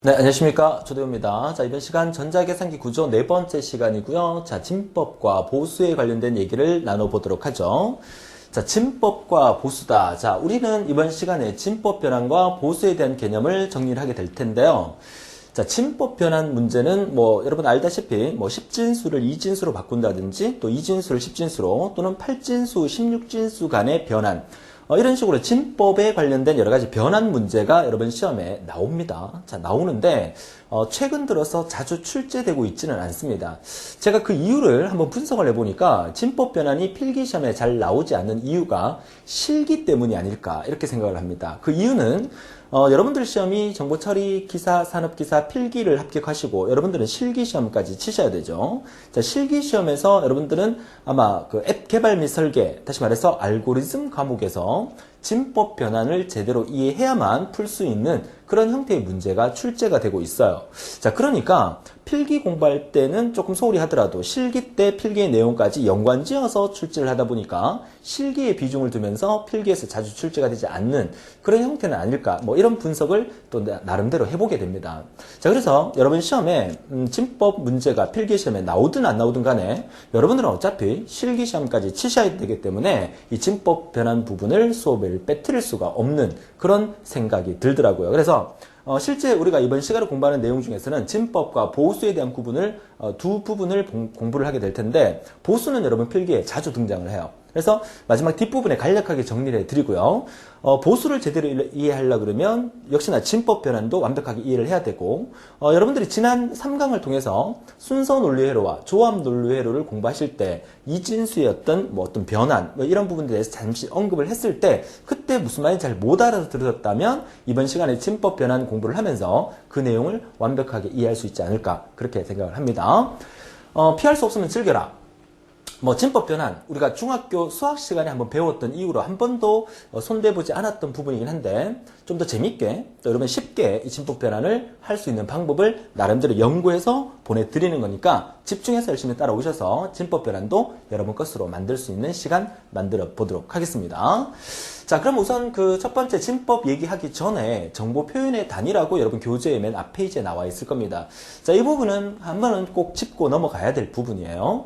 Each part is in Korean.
네, 안녕하십니까. 조대호입니다. 자, 이번 시간 전자계산기 구조 네 번째 시간이고요. 자, 진법과 보수에 관련된 얘기를 나눠보도록 하죠. 자, 진법과 보수다. 자, 우리는 이번 시간에 진법 변환과 보수에 대한 개념을 정리를 하게 될 텐데요. 자, 진법 변환 문제는 여러분 알다시피 10진수를 2진수로 바꾼다든지 또 2진수를 10진수로 또는 8진수, 16진수 간의 변환. 이런 식으로 진법에 관련된 여러 가지 변환 문제가 여러분 시험에 나옵니다. 자, 나오는데, 최근 들어서 자주 출제되고 있지는 않습니다. 제가 그 이유를 한번 분석을 해보니까 진법 변환이 필기 시험에 잘 나오지 않는 이유가 실기 때문이 아닐까, 이렇게 생각을 합니다. 그 이유는, 여러분들 시험이 정보처리, 기사, 산업기사, 필기를 합격하시고 여러분들은 실기시험까지 치셔야 되죠. 자, 실기시험에서 여러분들은 아마 그 앱 개발 및 설계, 다시 말해서 알고리즘 과목에서 진법 변환을 제대로 이해해야만 풀 수 있는 그런 형태의 문제가 출제가 되고 있어요. 자, 그러니까 필기 공부할 때는 조금 소홀히 하더라도 실기 때 필기의 내용까지 연관지어서 출제를 하다 보니까 실기에 비중을 두면서 필기에서 자주 출제가 되지 않는 그런 형태는 아닐까, 이런 분석을 또 나름대로 해보게 됩니다. 자, 그래서 여러분 시험에 진법 문제가 필기 시험에 나오든 안 나오든 간에 여러분들은 어차피 실기 시험까지 치셔야 되기 때문에 이 진법 변환 부분을 수업을 빼뜨릴 수가 없는 그런 생각이 들더라고요. 그래서 실제 우리가 이번 시간에 공부하는 내용 중에서는 진법과 보수에 대한 구분을 두 부분을 공부를 하게 될 텐데, 보수는 여러분 필기에 자주 등장을 해요. 그래서 마지막 뒷부분에 간략하게 정리를 해드리고요. 보수를 제대로 이해하려고 그러면 역시나 진법 변환도 완벽하게 이해를 해야 되고, 여러분들이 지난 3강을 통해서 순서 논리회로와 조합 논리회로를 공부하실 때 이진수의 어떤 변환 이런 부분들에 대해서 잠시 언급을 했을 때 그때 무슨 말인지 잘 못 알아들었다면 이번 시간에 진법 변환 공부를 하면서 그 내용을 완벽하게 이해할 수 있지 않을까, 그렇게 생각을 합니다. 피할 수 없으면 즐겨라. 진법 변환, 우리가 중학교 수학 시간에 한번 배웠던 이후로 한 번도 손대보지 않았던 부분이긴 한데, 좀 더 재밌게, 또 여러분 쉽게 이 진법 변환을 할 수 있는 방법을 나름대로 연구해서 보내드리는 거니까 집중해서 열심히 따라오셔서 진법 변환도 여러분 것으로 만들 수 있는 시간 만들어 보도록 하겠습니다. 자, 그럼 우선 그 첫 번째 진법 얘기하기 전에 정보 표현의 단위라고 여러분 교재의 맨 앞 페이지에 나와 있을 겁니다. 자, 이 부분은 한 번은 꼭 짚고 넘어가야 될 부분이에요.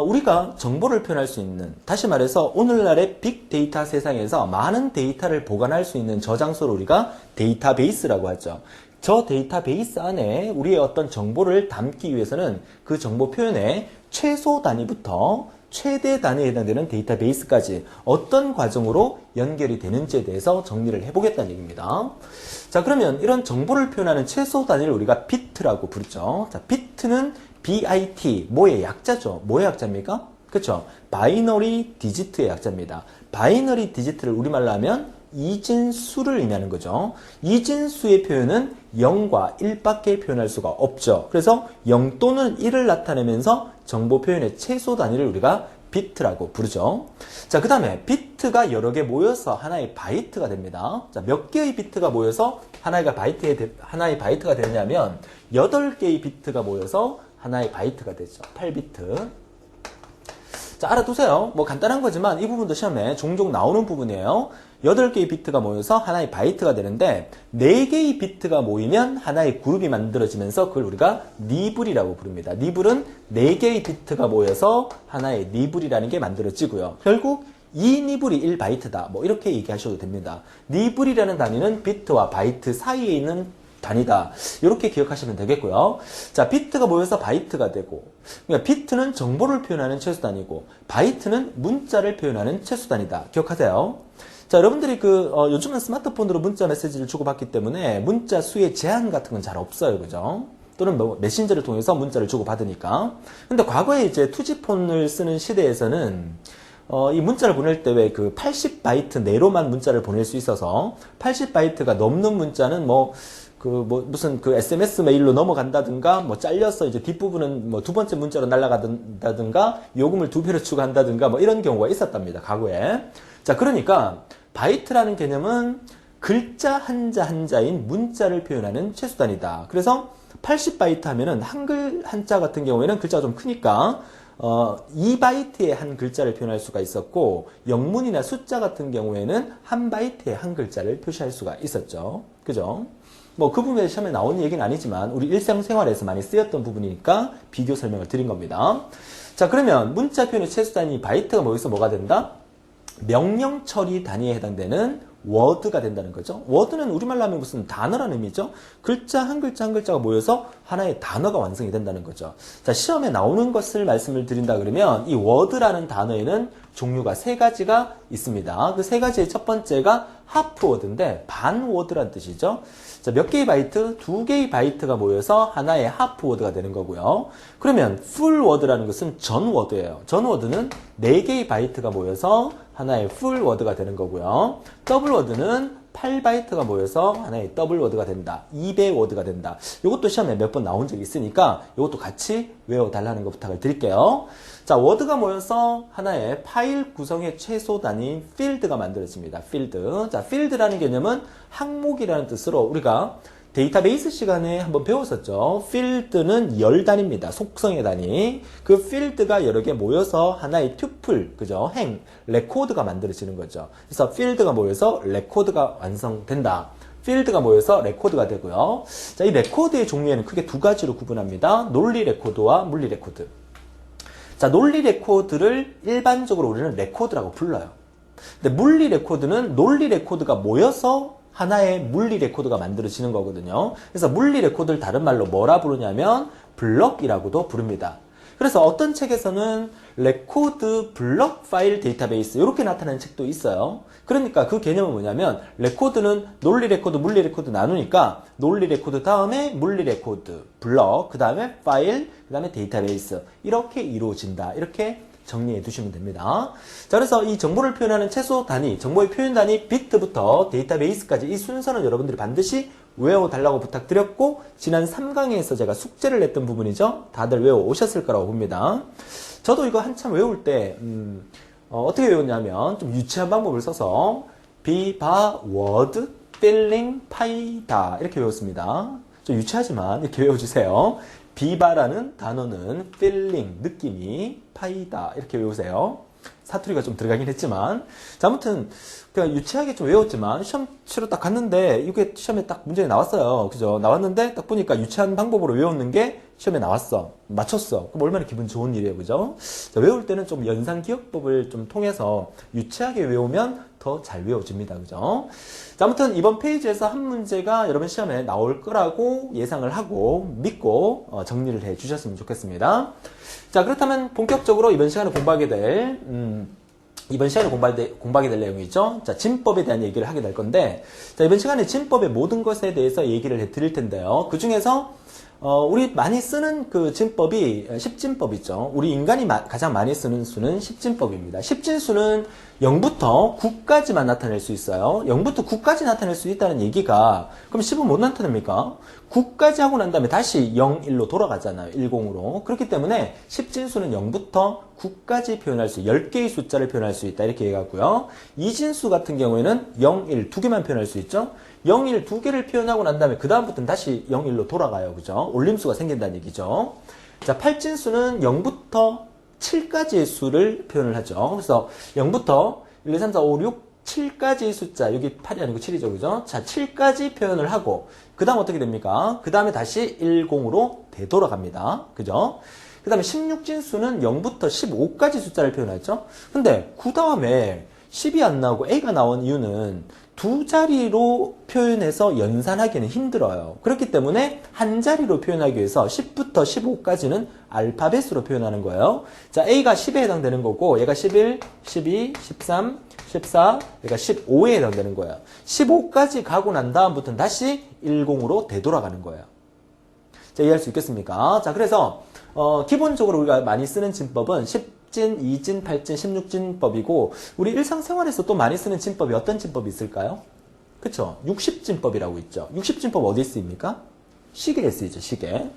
우리가 정보를 표현할 수 있는, 다시 말해서 오늘날의 빅데이터 세상에서 많은 데이터를 보관할 수 있는 저장소를 우리가 데이터베이스라고 하죠. 저 데이터베이스 안에 우리의 어떤 정보를 담기 위해서는 그 정보 표현의 최소 단위부터 최대 단위에 해당되는 데이터베이스까지 어떤 과정으로 연결이 되는지에 대해서 정리를 해보겠다는 얘기입니다. 자, 그러면 이런 정보를 표현하는 최소 단위를 우리가 비트라고 부르죠. 자, 비트는 BIT, 뭐의 약자죠? 뭐의 약자입니까? 그쵸? 바이너리 디지트의 약자입니다. 바이너리 디지트를 우리말로 하면 이진수를 의미하는 거죠. 이진수의 표현은 0과 1밖에 표현할 수가 없죠. 그래서 0 또는 1을 나타내면서 정보 표현의 최소 단위를 우리가 비트라고 부르죠. 자, 그 다음에 비트가 여러 개 모여서 하나의 바이트가 됩니다. 자, 몇 개의 비트가 모여서 하나의 바이트가 되냐면 8개의 비트가 모여서 하나의 바이트가 되죠. 8비트. 자, 알아두세요. 간단한 거지만 이 부분도 시험에 종종 나오는 부분이에요. 8개의 비트가 모여서 하나의 바이트가 되는데 4개의 비트가 모이면 하나의 그룹이 만들어지면서 그걸 우리가 니블이라고 부릅니다. 니블은 4개의 비트가 모여서 하나의 니블이라는 게 만들어지고요. 결국 이 니블이 1바이트다. 이렇게 얘기하셔도 됩니다. 니블이라는 단위는 비트와 바이트 사이에 있는 단위다. 이렇게 기억하시면 되겠고요. 자, 비트가 모여서 바이트가 되고, 그러니까 비트는 정보를 표현하는 최소 단위고, 바이트는 문자를 표현하는 최소 단위다. 기억하세요. 자, 여러분들이 요즘은 스마트폰으로 문자 메시지를 주고받기 때문에 문자 수의 제한 같은 건 잘 없어요. 그죠? 또는 메신저를 통해서 문자를 주고받으니까. 근데 과거에 이제 투지폰을 쓰는 시대에서는 이 문자를 보낼 때 왜 80바이트 내로만 문자를 보낼 수 있어서 80바이트가 넘는 문자는 무슨 SMS 메일로 넘어간다든가, 잘려서 이제 뒷부분은 두 번째 문자로 날아간다든가, 요금을 2배로 추가한다든가, 이런 경우가 있었답니다, 과거에. 자, 그러니까, 바이트라는 개념은 글자 한자 한자인 문자를 표현하는 최소 단위다. 그래서 80바이트 하면은 한글 한자 같은 경우에는 글자가 좀 크니까, 2바이트의 한 글자를 표현할 수가 있었고, 영문이나 숫자 같은 경우에는 한 바이트의 한 글자를 표시할 수가 있었죠. 그죠? 뭐 그 부분에 시험에 나오는 얘기는 아니지만 우리 일상생활에서 많이 쓰였던 부분이니까 비교 설명을 드린 겁니다. 자, 그러면 문자 표현의 최소 단위 바이트가 뭐여서 뭐가 된다? 명령 처리 단위에 해당되는 워드가 된다는 거죠. 워드는 우리말로 하면 무슨 단어라는 의미죠. 글자 한 글자 한 글자가 모여서 하나의 단어가 완성이 된다는 거죠. 자, 시험에 나오는 것을 말씀을 드린다 그러면 이 워드라는 단어에는 종류가 세 가지가 있습니다. 그 세 가지의 첫 번째가 하프 워드인데 반 워드란 뜻이죠. 자, 몇 개의 바이트? 두 개의 바이트가 모여서 하나의 하프 워드가 되는 거고요. 그러면 풀 워드라는 것은 전 워드예요. 전 워드는 네 개의 바이트가 모여서 하나의 풀 워드가 되는 거고요. 더블 워드는 8바이트가 모여서 하나의 더블 워드가 된다. 2배 워드가 된다. 이것도 시험에 몇 번 나온 적이 있으니까 이것도 같이 외워달라는 거 부탁을 드릴게요. 자, 워드가 모여서 하나의 파일 구성의 최소 단위 필드가 만들어집니다. 필드. 자, 필드라는 개념은 항목이라는 뜻으로 우리가 데이터베이스 시간에 한번 배웠었죠. 필드는 열 단위입니다. 속성의 단위. 그 필드가 여러 개 모여서 하나의 튜플, 그죠? 행, 레코드가 만들어지는 거죠. 그래서 필드가 모여서 레코드가 완성된다. 필드가 모여서 레코드가 되고요. 자, 이 레코드의 종류에는 크게 두 가지로 구분합니다. 논리 레코드와 물리 레코드. 자, 논리 레코드를 일반적으로 우리는 레코드라고 불러요. 근데 물리 레코드는 논리 레코드가 모여서 하나의 물리 레코드가 만들어지는 거거든요. 그래서 물리 레코드를 다른 말로 뭐라 부르냐면 블럭이라고도 부릅니다. 그래서 어떤 책에서는 레코드 블럭 파일 데이터베이스 이렇게 나타나는 책도 있어요. 그러니까 그 개념은 뭐냐면 레코드는 논리 레코드, 물리 레코드 나누니까 논리 레코드 다음에 물리 레코드, 블럭, 그 다음에 파일, 그 다음에 데이터베이스 이렇게 이루어진다. 이렇게 정리해 두시면 됩니다. 자, 그래서 이 정보를 표현하는 최소 단위, 정보의 표현 단위 비트부터 데이터베이스까지 이 순서는 여러분들이 반드시 외워달라고 부탁드렸고 지난 3강에서 제가 숙제를 냈던 부분이죠. 다들 외워 오셨을 거라고 봅니다. 저도 이거 한참 외울 때 어떻게 외웠냐면 좀 유치한 방법을 써서 비바 워드 필링 파이다 이렇게 외웠습니다. 좀 유치하지만 이렇게 외워주세요. 비바라는 단어는 feeling, 느낌이 파이다 이렇게 외우세요. 사투리가 좀 들어가긴 했지만 자, 아무튼 그냥 유치하게 좀 외웠지만 시험 치러 딱 갔는데 이게 시험에 딱 문제가 나왔어요. 그죠? 나왔는데 딱 보니까 유치한 방법으로 외우는 게 시험에 나왔어. 맞췄어. 그럼 얼마나 기분 좋은 일이에요. 그죠? 자, 외울 때는 좀 연상기억법을 좀 통해서 유치하게 외우면 더 잘 외워집니다. 그죠? 자, 아무튼 이번 페이지에서 한 문제가 여러분 시험에 나올 거라고 예상을 하고 믿고 정리를 해 주셨으면 좋겠습니다. 자, 그렇다면 본격적으로 이번 시간에 공부하게 될 내용이죠. 자, 진법에 대한 얘기를 하게 될 건데, 자, 이번 시간에 진법의 모든 것에 대해서 얘기를 해 드릴 텐데요. 그 중에서 우리 많이 쓰는 그 진법이 십진법 있죠. 우리 인간이 가장 많이 쓰는 수는 십진법입니다. 십진수는 0부터 9까지만 나타낼 수 있어요. 0부터 9까지 나타낼 수 있다는 얘기가 그럼 10은 못 나타냅니까? 9까지 하고 난 다음에 다시 0, 1로 돌아가잖아요. 10으로. 그렇기 때문에 십진수는 0부터 9까지 표현할 수 10개의 숫자를 표현할 수 있다. 이렇게 얘기하고요. 이진수 같은 경우에는 0, 1 두 개만 표현할 수 있죠. 0, 1 두 개를 표현하고 난 다음에 그 다음부터는 다시 0, 1로 돌아가요. 그죠? 올림수가 생긴다는 얘기죠. 자, 팔진수는 0부터 7까지의 수를 표현을 하죠. 그래서 0부터 1, 2, 3, 4, 5, 6, 7까지의 숫자, 여기 8이 아니고 7이죠. 그죠? 자, 7까지 표현을 하고, 그 다음 어떻게 됩니까? 그 다음에 다시 10으로 되돌아갑니다. 그죠? 그 다음에 16진수는 0부터 15까지 숫자를 표현하죠. 근데 그 다음에 10이 안 나오고 A가 나온 이유는 두 자리로 표현해서 연산하기는 힘들어요. 그렇기 때문에 한 자리로 표현하기 위해서 10부터 15까지는 알파벳으로 표현하는 거예요. 자, A가 10에 해당되는 거고 얘가 11, 12, 13, 14, 얘가 15에 해당되는 거예요. 15까지 가고 난 다음부터는 다시 10으로 되돌아가는 거예요. 자, 이해할 수 있겠습니까? 자, 그래서 기본적으로 우리가 많이 쓰는 진법은 10진, 2진, 8진, 16진법이고 우리 일상생활에서 또 많이 쓰는 진법이 어떤 진법이 있을까요? 그쵸? 60진법이라고 있죠. 60진법 어디에 쓰입니까? 시계에 쓰이죠. 시계.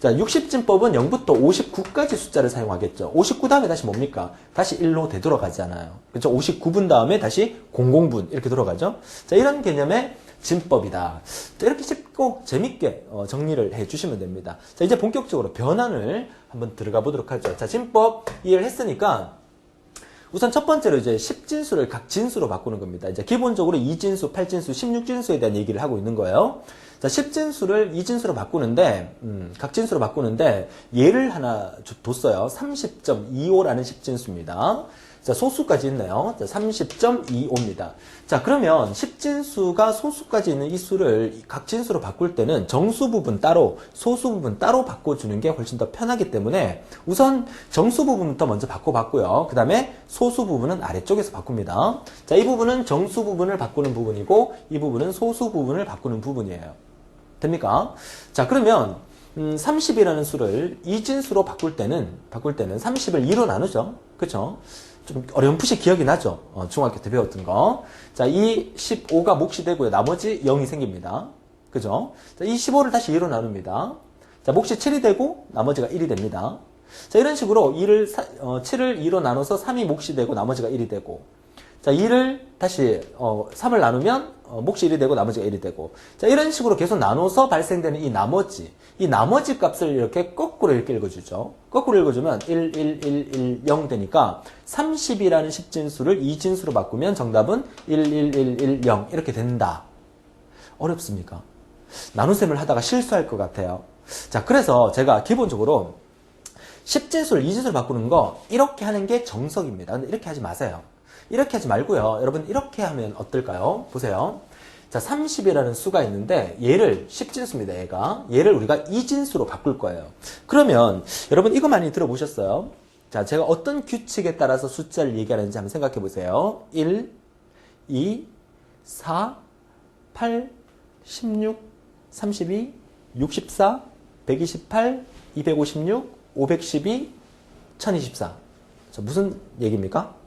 자, 60진법은 0부터 59까지 숫자를 사용하겠죠. 59 다음에 다시 뭡니까? 다시 1로 되돌아가잖아요. 그쵸? 59분 다음에 다시 00분 이렇게 돌아가죠. 자, 이런 개념의 진법이다. 자, 이렇게 쉽고 재밌게 정리를 해주시면 됩니다. 자, 이제 본격적으로 변환을 한번 들어가 보도록 하죠. 자, 진법 이해를 했으니까 우선 첫 번째로 이제 10진수를 각 진수로 바꾸는 겁니다. 이제 기본적으로 2진수, 8진수, 16진수에 대한 얘기를 하고 있는 거예요. 자, 10진수를 2진수로 바꾸는데, 각진수로 바꾸는데, 예를 하나 뒀어요. 30.25라는 10진수입니다. 자, 소수까지 있네요. 자, 30.25입니다. 자, 그러면 10진수가 소수까지 있는 이 수를 각진수로 바꿀 때는 정수 부분 따로, 소수 부분 따로 바꿔주는 게 훨씬 더 편하기 때문에 우선 정수 부분부터 먼저 바꿔봤고요. 그 다음에 소수 부분은 아래쪽에서 바꿉니다. 자, 이 부분은 정수 부분을 바꾸는 부분이고, 이 부분은 소수 부분을 바꾸는 부분이에요. 됩니까? 자, 그러면 30이라는 수를 2진수로 바꿀 때는 30을 2로 나누죠. 그쵸? 좀 어렴풋이 기억이 나죠? 중학교 때 배웠던 거. 자, 이 15가 몫이 되고요. 나머지 0이 생깁니다. 그죠? 자, 이 15를 다시 2로 나눕니다. 자, 몫이 7이 되고 나머지가 1이 됩니다. 자, 이런 식으로 7을 2로 나눠서 3이 몫이 되고 나머지가 1이 되고, 자, 2를 다시 3을 나누면 몫이 1이 되고 나머지가 1이 되고, 자, 이런 식으로 계속 나눠서 발생되는 이 나머지 값을 이렇게 거꾸로 이렇게 읽어주죠. 거꾸로 읽어주면 1, 1, 1, 1, 0 되니까 30이라는 10진수를 2진수로 바꾸면 정답은 1, 1, 1, 1, 0 이렇게 된다. 어렵습니까? 나눗셈을 하다가 실수할 것 같아요. 자, 그래서 제가 기본적으로 10진수를 2진수로 바꾸는 거 이렇게 하는 게 정석입니다. 근데 이렇게 하지 마세요. 이렇게 하지 말고요. 여러분 이렇게 하면 어떨까요? 보세요. 자, 30이라는 수가 있는데 얘를 10진수입니다. 얘를 우리가 2진수로 바꿀 거예요. 그러면 여러분 이거 많이 들어보셨어요? 자, 제가 어떤 규칙에 따라서 숫자를 얘기하는지 한번 생각해 보세요. 1, 2, 4, 8, 16, 32, 64, 128, 256, 512, 1024. 자, 무슨 얘기입니까?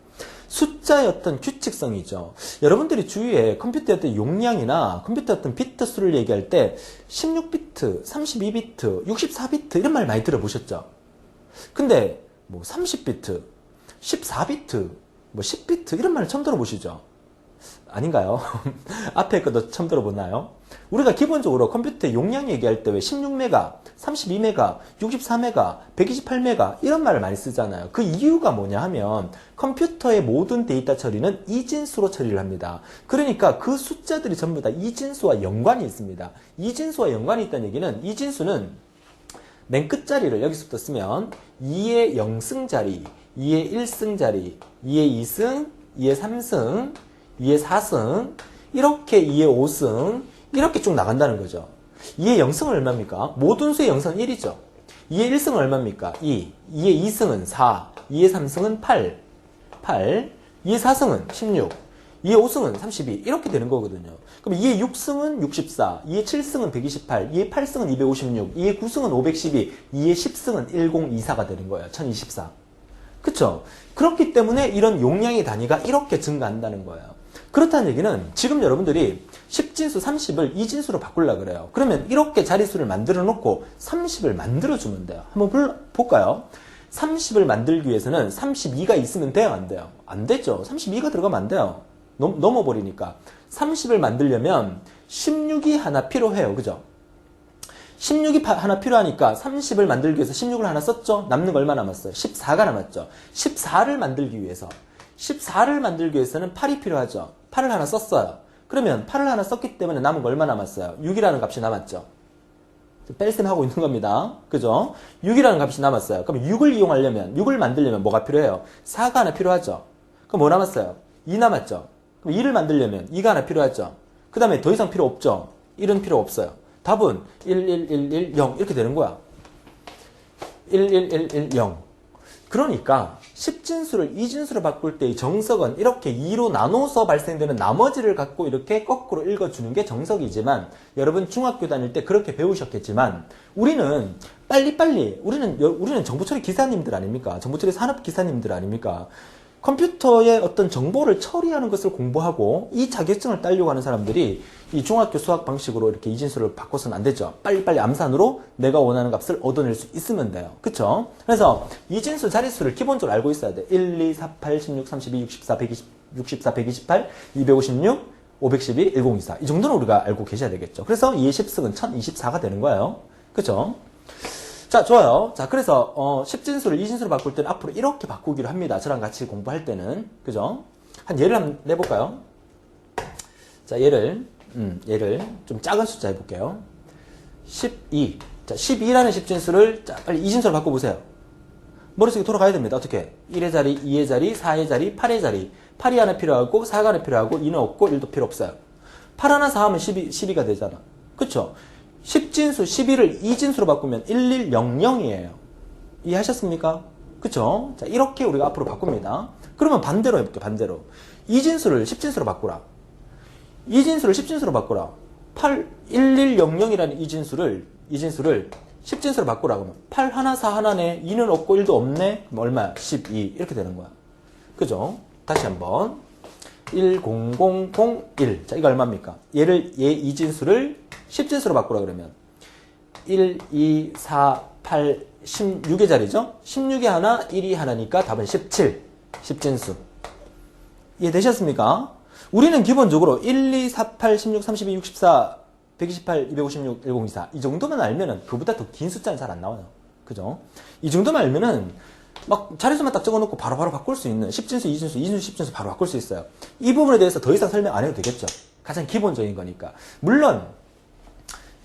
숫자의 어떤 규칙성이죠. 여러분들이 주위에 컴퓨터의 어떤 용량이나 컴퓨터의 어떤 비트 수를 얘기할 때 16비트, 32비트, 64비트 이런 말 많이 들어보셨죠? 근데 뭐 30비트, 14비트, 뭐 10비트 이런 말 처음 들어보시죠? 아닌가요? 앞에 것도 처음 들어보나요? 우리가 기본적으로 컴퓨터의 용량 얘기할 때 왜 16메가, 32메가, 64메가, 128메가 이런 말을 많이 쓰잖아요. 그 이유가 뭐냐 하면 컴퓨터의 모든 데이터 처리는 2진수로 처리를 합니다. 그러니까 그 숫자들이 전부 다 2진수와 연관이 있습니다. 2진수와 연관이 있다는 얘기는 2진수는 맨 끝자리를 여기서부터 쓰면 2의 0승 자리, 2의 1승 자리, 2의 2승, 2의 3승, 2의 4승, 이렇게 2의 5승, 이렇게 쭉 나간다는 거죠. 2의 0승은 얼마입니까? 모든 수의 0승은 1이죠. 2의 1승은 얼마입니까? 2. 2의 2승은 4. 2의 3승은 8. 2의 4승은 16. 2의 5승은 32. 이렇게 되는 거거든요. 그럼 2의 6승은 64. 2의 7승은 128. 2의 8승은 256. 2의 9승은 512. 2의 10승은 1024가 되는 거예요. 1024. 그쵸? 그렇기 때문에 이런 용량의 단위가 이렇게 증가한다는 거예요. 그렇다는 얘기는 지금 여러분들이 10진수 30을 2진수로 바꾸려고 그래요. 그러면 이렇게 자릿수를 만들어 놓고 30을 만들어주면 돼요. 한번 볼까요? 30을 만들기 위해서는 32가 있으면 돼요? 안 돼요? 안 되죠. 32가 들어가면 안 돼요. 넘어버리니까. 30을 만들려면 16이 하나 필요해요. 그죠? 16이 하나 필요하니까 30을 만들기 위해서 16을 하나 썼죠? 남는 거 얼마 남았어요? 14가 남았죠. 14를 만들기 위해서는 8이 필요하죠. 8을 하나 썼어요. 그러면 8을 하나 썼기 때문에 남은 거 얼마 남았어요? 6이라는 값이 남았죠. 뺄셈 하고 있는 겁니다. 그죠? 6이라는 값이 남았어요. 그럼 6을 만들려면 뭐가 필요해요? 4가 하나 필요하죠. 그럼 뭐 남았어요? 2 남았죠. 그럼 2를 만들려면 2가 하나 필요하죠. 그 다음에 더 이상 필요 없죠. 1은 필요 없어요. 답은 1, 1, 1, 1, 0 이렇게 되는 거야. 1, 1, 1, 1, 0. 그러니까 10진수를 2진수로 바꿀 때의 정석은 이렇게 2로 나눠서 발생되는 나머지를 갖고 이렇게 거꾸로 읽어주는 게 정석이지만 여러분 중학교 다닐 때 그렇게 배우셨겠지만 우리는 빨리빨리 우리는 정보처리 기사님들 아닙니까? 정보처리 산업 기사님들 아닙니까? 컴퓨터의 어떤 정보를 처리하는 것을 공부하고 이 자격증을 따려고 하는 사람들이 이 중학교 수학 방식으로 이렇게 이진수를 바꿔서는 안 되죠. 빨리빨리 암산으로 내가 원하는 값을 얻어낼 수 있으면 돼요. 그쵸? 그래서 이진수 자릿수를 기본적으로 알고 있어야 돼. 1, 2, 4, 8, 16, 32, 64, 128, 256, 512, 1024. 이 정도는 우리가 알고 계셔야 되겠죠. 그래서 2의 10승은 1024가 되는 거예요. 그쵸? 자, 좋아요. 자, 그래서 10진수를 2진수로 바꿀 때는 앞으로 이렇게 바꾸기로 합니다. 저랑 같이 공부할 때는. 그죠? 한 예를 한번 내볼까요? 자, 예를 얘를 좀 작은 숫자 해볼게요. 12. 자, 12라는 십진수를 자, 빨리 이진수로 바꿔보세요. 머릿속에 돌아가야 됩니다. 어떻게? 1의 자리, 2의 자리, 4의 자리, 8의 자리. 8이 하나 필요하고 4가 하나 필요하고 2는 없고 1도 필요 없어요. 8 하나 4 하면 12가 되잖아. 그쵸? 10진수 12를 2진수로 바꾸면 1100이에요. 이해하셨습니까? 그쵸? 자, 이렇게 우리가 앞으로 바꿉니다. 그러면 반대로 해볼게요. 반대로. 2진수를 10진수로 바꾸라. 2진수를 10진수로 바꾸라. 1100이라는 이진수를 10진수로 바꾸라. 그러면 8 하나 4 하나네. 2는 없고 1도 없네. 그럼 얼마야? 12. 이렇게 되는 거야. 그죠? 다시 한번. 10001. 자, 이거 얼마입니까? 얘 이진수를 10진수로 바꾸라 그러면 1, 2, 4, 8, 16의 자리죠? 16이 하나, 1이 하나니까 답은 17. 10진수. 이해되셨습니까? 우리는 기본적으로 1, 2, 4, 8, 16, 32, 64, 128, 256, 1024. 이 정도만 알면은 그보다 더 긴 숫자는 잘 안 나와요. 그죠? 이 정도만 알면은 막 자릿수만 딱 적어놓고 바로바로 바꿀 수 있는 10진수, 2진수, 2진수, 10진수 바로 바꿀 수 있어요. 이 부분에 대해서 더 이상 설명 안 해도 되겠죠. 가장 기본적인 거니까. 물론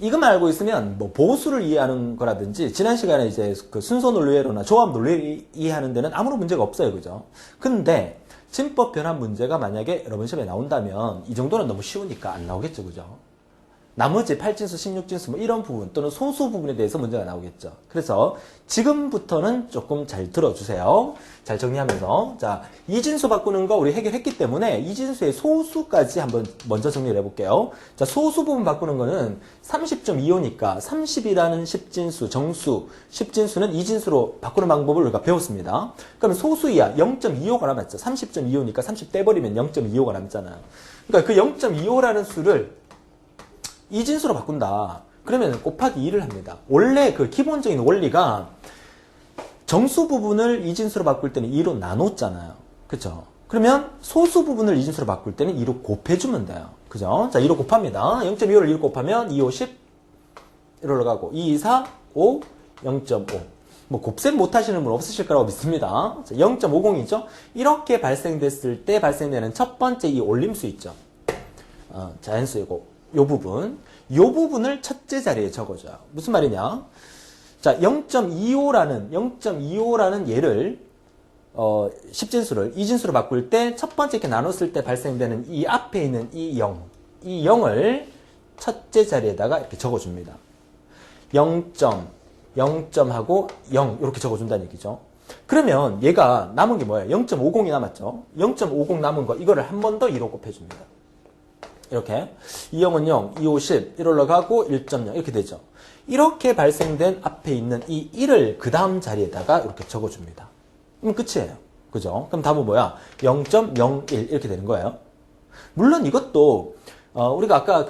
이것만 알고 있으면 뭐 보수를 이해하는 거라든지 지난 시간에 이제 그 순서 논리회로나 조합 논리를 이해하는 데는 아무런 문제가 없어요. 그죠? 근데 진법 변환 문제가 만약에 여러분 시험에 나온다면 이 정도는 너무 쉬우니까 안 나오겠죠. 그죠? 나머지 8진수, 16진수 뭐 이런 부분 또는 소수 부분에 대해서 문제가 나오겠죠. 그래서 지금부터는 조금 잘 들어주세요. 잘 정리하면서 자, 이진수 바꾸는 거 우리 해결했기 때문에 이진수의 소수까지 한번 먼저 정리를 해볼게요. 자, 소수 부분 바꾸는 거는 30.25니까 30이라는 10진수, 정수, 10진수는 이진수로 바꾸는 방법을 우리가 배웠습니다. 그러면 소수 이하 0.25가 남았죠. 30.25니까 30 떼버리면 0.25가 남잖아요. 그러니까 그 0.25라는 수를 이진수로 바꾼다. 그러면 곱하기 2를 합니다. 원래 그 기본적인 원리가 정수 부분을 이진수로 바꿀 때는 2로 나눴잖아요. 그쵸? 그러면 소수 부분을 이진수로 바꿀 때는 2로 곱해주면 돼요. 그죠? 자, 2로 곱합니다. 0.25를 2로 곱하면 2, 5, 10 이리로 가고 2, 4, 5, 0.5. 뭐 곱셈 못하시는 분 없으실 거라고 믿습니다. 0.50이죠? 이렇게 발생됐을 때 발생되는 첫 번째 이 올림수 있죠? 자연수이고 요 부분을 첫째 자리에 적어줘요. 무슨 말이냐? 자, 0.25라는 얘를 10진수를 이진수로 바꿀 때 첫 번째 이렇게 나눴을 때 발생되는 이 앞에 있는 이 0을 첫째 자리에다가 이렇게 적어줍니다. 0.0점하고 0 이렇게 적어준다는 얘기죠. 그러면 얘가 남은 게 뭐예요? 0.50이 남았죠. 0.50 남은 거 이거를 한 번 더 2로 곱해줍니다. 이렇게 2형은 0, 2, 5, 10 1 올라가고 1.0 이렇게 되죠. 이렇게 발생된 앞에 있는 이 1을 그 다음 자리에다가 이렇게 적어줍니다. 그럼 끝이에요. 그죠? 그럼 답은 뭐야? 0.01 이렇게 되는 거예요. 물론 이것도 우리가 아까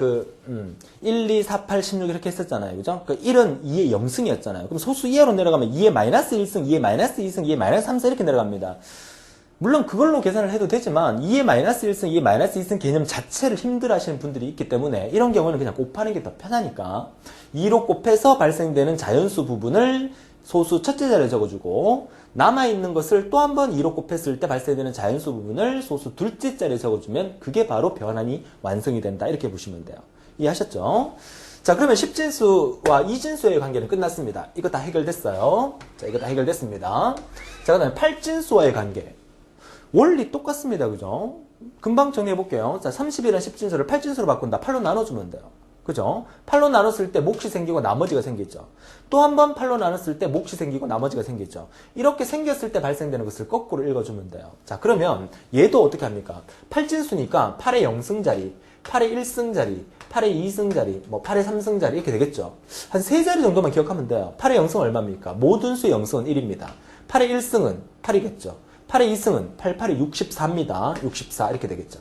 1, 2, 4, 8, 16 이렇게 했었잖아요. 그죠? 그 1은 2의 0승이었잖아요. 그럼 소수 이하로 내려가면 2의 마이너스 1승, 2의 마이너스 2승, 2의 마이너스 3승 이렇게 내려갑니다. 물론 그걸로 계산을 해도 되지만 2의 마이너스 1승, 2의 마이너스 2승 개념 자체를 힘들어 하시는 분들이 있기 때문에 이런 경우는 그냥 곱하는 게 더 편하니까 2로 곱해서 발생되는 자연수 부분을 소수 첫째 자리에 적어주고 남아있는 것을 또 한 번 2로 곱했을 때 발생되는 자연수 부분을 소수 둘째 자리에 적어주면 그게 바로 변환이 완성이 된다. 이렇게 보시면 돼요. 이해하셨죠? 자, 그러면 10진수와 이진수의 관계는 끝났습니다. 이거 다 해결됐어요. 자, 이거 다 해결됐습니다. 자, 그 다음에 8진수와의 관계. 원리 똑같습니다. 그죠? 금방 정리해볼게요. 자, 30이라는 10진수를 8진수로 바꾼다. 8로 나눠주면 돼요. 그죠? 8로 나눴을 때 몫이 생기고 나머지가 생기죠. 또 한 번 8로 나눴을 때 몫이 생기고 나머지가 생기죠. 이렇게 생겼을 때 발생되는 것을 거꾸로 읽어주면 돼요. 자, 그러면 얘도 어떻게 합니까? 8진수니까 8의 0승 자리, 8의 1승 자리, 8의 2승 자리, 뭐 8의 3승 자리 이렇게 되겠죠. 한 3자리 정도만 기억하면 돼요. 8의 0승은 얼마입니까? 모든 수의 0승은 1입니다. 8의 1승은 8이겠죠. 8의 2승은 8, 8이 64입니다. 64 이렇게 되겠죠.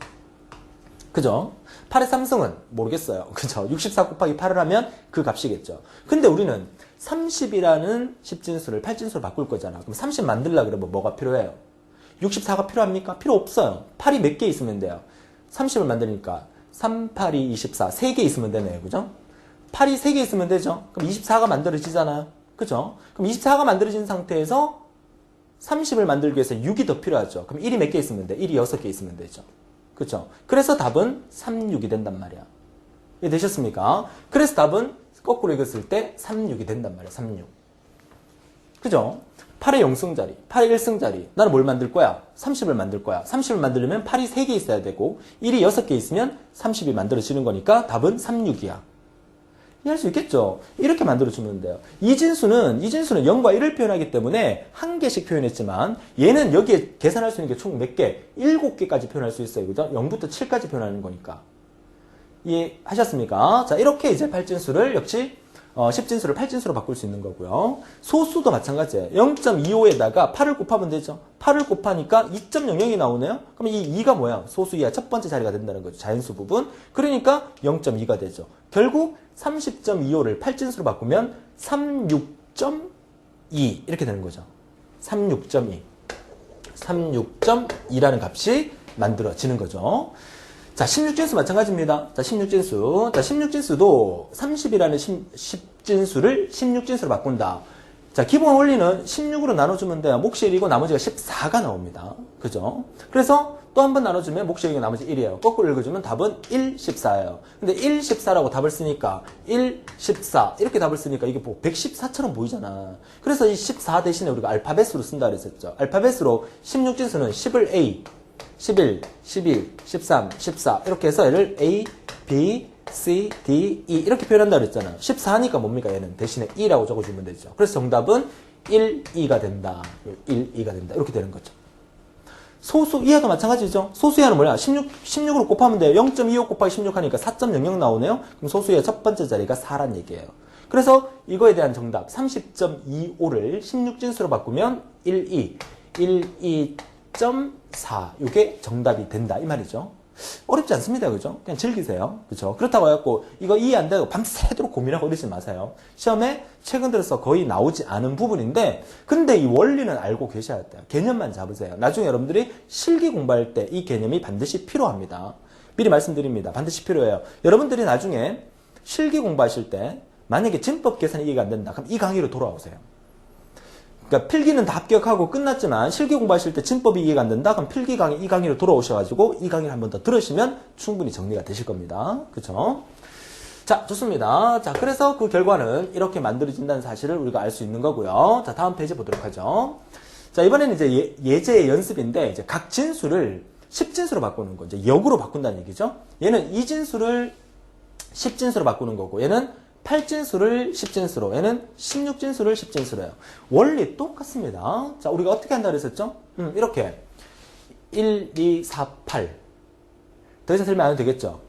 그죠? 8의 3승은 모르겠어요. 그죠? 64 곱하기 8을 하면 그 값이겠죠. 근데 우리는 30이라는 10진수를 8진수로 바꿀 거잖아. 그럼 30 만들려고 그러면 뭐가 필요해요? 64가 필요합니까? 필요 없어요. 8이 몇 개 있으면 돼요? 30을 만드니까 3, 8이 24. 3개 있으면 되네요. 그죠? 8이 3개 있으면 되죠? 그럼 24가 만들어지잖아요. 그죠? 그럼 24가 만들어진 상태에서 30을 만들기 위해서 6이 더 필요하죠. 그럼 1이 몇 개 있으면 돼? 1이 6개 있으면 되죠. 그렇죠? 그래서 답은 3, 6이 된단 말이야. 되셨습니까? 그래서 답은 거꾸로 읽었을 때 36이 된단 말이에요. 36. 그죠? 8의 0승자리, 8의 1승자리. 나는 뭘 만들 거야? 30을 만들 거야. 30을 만들려면 8이 3개 있어야 되고 1이 6개 있으면 30이 만들어지는 거니까 답은 36이야. 이해할 수 있겠죠? 이렇게 만들어주면 돼요. 이진수는 0과 1을 표현하기 때문에 한 개씩 표현했지만 얘는 여기에 계산할 수 있는 게 총 몇 개? 7개까지 표현할 수 있어요. 그죠? 0부터 7까지 표현하는 거니까. 이해하셨습니까? 자, 이렇게 이제 8진수를 역시 10진수를 8진수로 바꿀 수 있는 거고요. 소수도 마찬가지예요. 0.25에다가 8을 곱하면 되죠. 8을 곱하니까 2.00이 나오네요. 그럼 이 2가 뭐야? 소수 이하 첫 번째 자리가 된다는 거죠. 자연수 부분. 그러니까 0.2가 되죠. 결국 30.25를 8진수로 바꾸면 36.2 이렇게 되는 거죠. 36.2. 36.2라는 값이 만들어지는 거죠. 자, 16진수 마찬가지입니다. 자, 16진수. 자, 16진수도 30이라는 10진수를 16진수로 바꾼다. 자, 기본 원리는 16으로 나눠주면 돼요. 몫이 1이고 나머지가 14가 나옵니다. 그죠? 그래서 또 한 번 나눠주면 몫이 1이고 나머지 1이에요. 거꾸로 읽어주면 답은 1, 14예요. 근데 1, 14라고 답을 쓰니까 1, 14 이렇게 답을 쓰니까 이게 뭐 114처럼 보이잖아. 그래서 이 14 대신에 우리가 알파벳으로 쓴다 그랬었죠. 알파벳으로 16진수는 10을 A, 11, 12, 13, 14 이렇게 해서 얘를 A, B, C, D, E 이렇게 표현한다 그랬잖아요. 14니까 뭡니까? 얘는 대신에 E라고 적어주면 되죠. 그래서 정답은 1, 2가 된다. 1, 2가 된다. 이렇게 되는 거죠. 소수 이하도 마찬가지죠. 소수 이하는 뭐야? 16으로 곱하면 돼요. 0.25 곱하기 16 하니까 4.00 나오네요. 그럼 소수 이하 첫 번째 자리가 4란 얘기예요. 그래서 이거에 대한 정답 30.25를 16진수로 바꾸면 1, 2, 4. 이게 정답이 된다. 이 말이죠. 어렵지 않습니다. 그죠? 그냥 즐기세요. 그죠? 그렇다고 해갖고 이거 이해 안 되고 밤새도록 고민하고 이러지 마세요. 시험에 최근 들어서 거의 나오지 않은 부분인데 근데 이 원리는 알고 계셔야 돼요. 개념만 잡으세요. 나중에 여러분들이 실기 공부할 때 이 개념이 반드시 필요합니다. 미리 말씀드립니다. 반드시 필요해요. 여러분들이 나중에 실기 공부하실 때 만약에 진법 계산이 이해가 안 된다. 그럼 이 강의로 돌아오세요. 그러니까 필기는 다 합격하고 끝났지만 실기 공부하실 때 진법이 이해가 안 된다? 그럼 필기 강의, 이 강의로 돌아오셔가지고 이 강의를 한 번 더 들으시면 충분히 정리가 되실 겁니다. 그쵸? 자, 좋습니다. 자, 그래서 그 결과는 이렇게 만들어진다는 사실을 우리가 알 수 있는 거고요. 자, 다음 페이지 보도록 하죠. 자, 이번에는 이제 예제의 연습인데 이제 각 진수를 10진수로 바꾸는 거, 이제 역으로 바꾼다는 얘기죠. 얘는 2진수를 10진수로 바꾸는 거고 얘는 8진수를 10진수로, 얘는 16진수를 10진수로 해요. 원리 똑같습니다. 자, 우리가 어떻게 한다 그랬었죠? 이렇게 1, 2, 4, 8. 더 이상 설명 안 해도 되겠죠?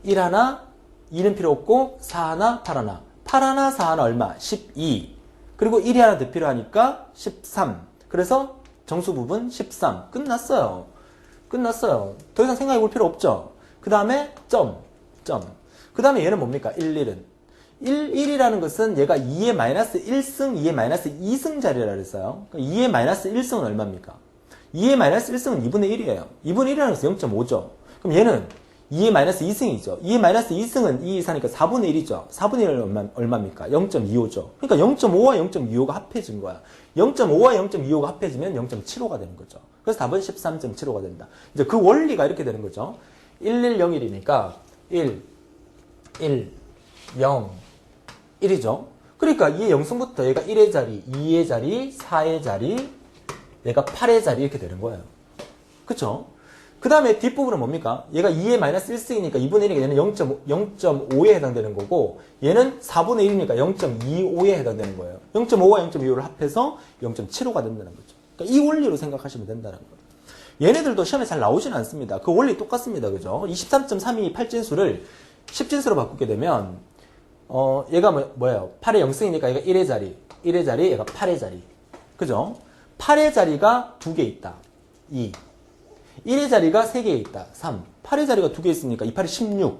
1 하나, 2는 필요 없고 4 하나, 8 하나. 8 하나, 4 하나 얼마? 12. 그리고 1이 하나 더 필요하니까 13. 그래서 정수 부분 13. 끝났어요. 끝났어요. 더 이상 생각해 볼 필요 없죠? 그 다음에 점. 그 다음에 얘는 뭡니까? 1, 1은. 1이라는 것은 얘가 2의 마이너스 1승, 2의 마이너스 2승 자리라 그랬어요. 2의 마이너스 1승은 얼마입니까? 2의 마이너스 1승은 2분의 1이에요. 2분의 1이라는 것은 0.5죠. 그럼 얘는 2의 마이너스 2승이죠. 2의 마이너스 2승은 2 이상이니까 4분의 1이죠. 4분의 1은 얼마입니까? 0.25죠. 그러니까 0.5와 0.25가 합해진 거야. 0.5와 0.25가 합해지면 0.75가 되는 거죠. 그래서 답은 13.75가 된다. 이제 그 원리가 이렇게 되는 거죠. 1101이니까 1, 0, 1이죠. 그러니까 이 0승부터 얘가 1의 자리, 2의 자리, 4의 자리, 얘가 8의 자리 이렇게 되는 거예요. 그쵸? 그 다음에 뒷부분은 뭡니까? 얘가 2의 마이너스 1승이니까 2분의 1이니까 얘는 0.5에 해당되는 거고 얘는 4분의 1이니까 0.25에 해당되는 거예요. 0.5와 0.25를 합해서 0.75가 된다는 거죠. 그러니까 이 원리로 생각하시면 된다는 거예요. 얘네들도 시험에 잘 나오진 않습니다. 그 원리 똑같습니다. 그죠? 23.32 8진수를 10진수로 바꾸게 되면 얘가 뭐예요? 8의 0승이니까 얘가 1의 자리, 얘가 8의 자리. 그죠? 8의 자리가 2개 있다. 2. 1의 자리가 3개 있다. 3. 8의 자리가 2개 있으니까 2, 8이 16.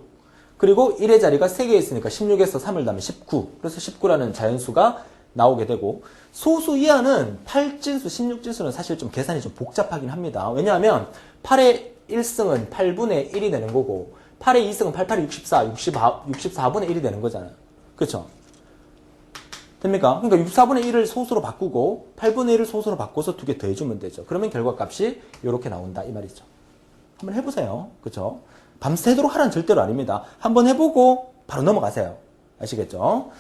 그리고 1의 자리가 3개 있으니까 16에서 3을 더하면 19. 그래서 19라는 자연수가 나오게 되고 소수 이하는 8진수, 16진수는 사실 좀 계산이 좀 복잡하긴 합니다. 왜냐하면 8의 1승은 8분의 1이 되는 거고 8의 2승은 8, 8이 64, 64분의 1이 되는 거잖아요. 그렇죠? 됩니까? 그러니까 64분의 1을 소수로 바꾸고 8분의 1을 소수로 바꿔서 2개 더해주면 되죠. 그러면 결과값이 이렇게 나온다 이 말이죠. 한번 해보세요. 그렇죠? 밤새도록 하라는 절대로 아닙니다. 한번 해보고 바로 넘어가세요. 아시겠죠?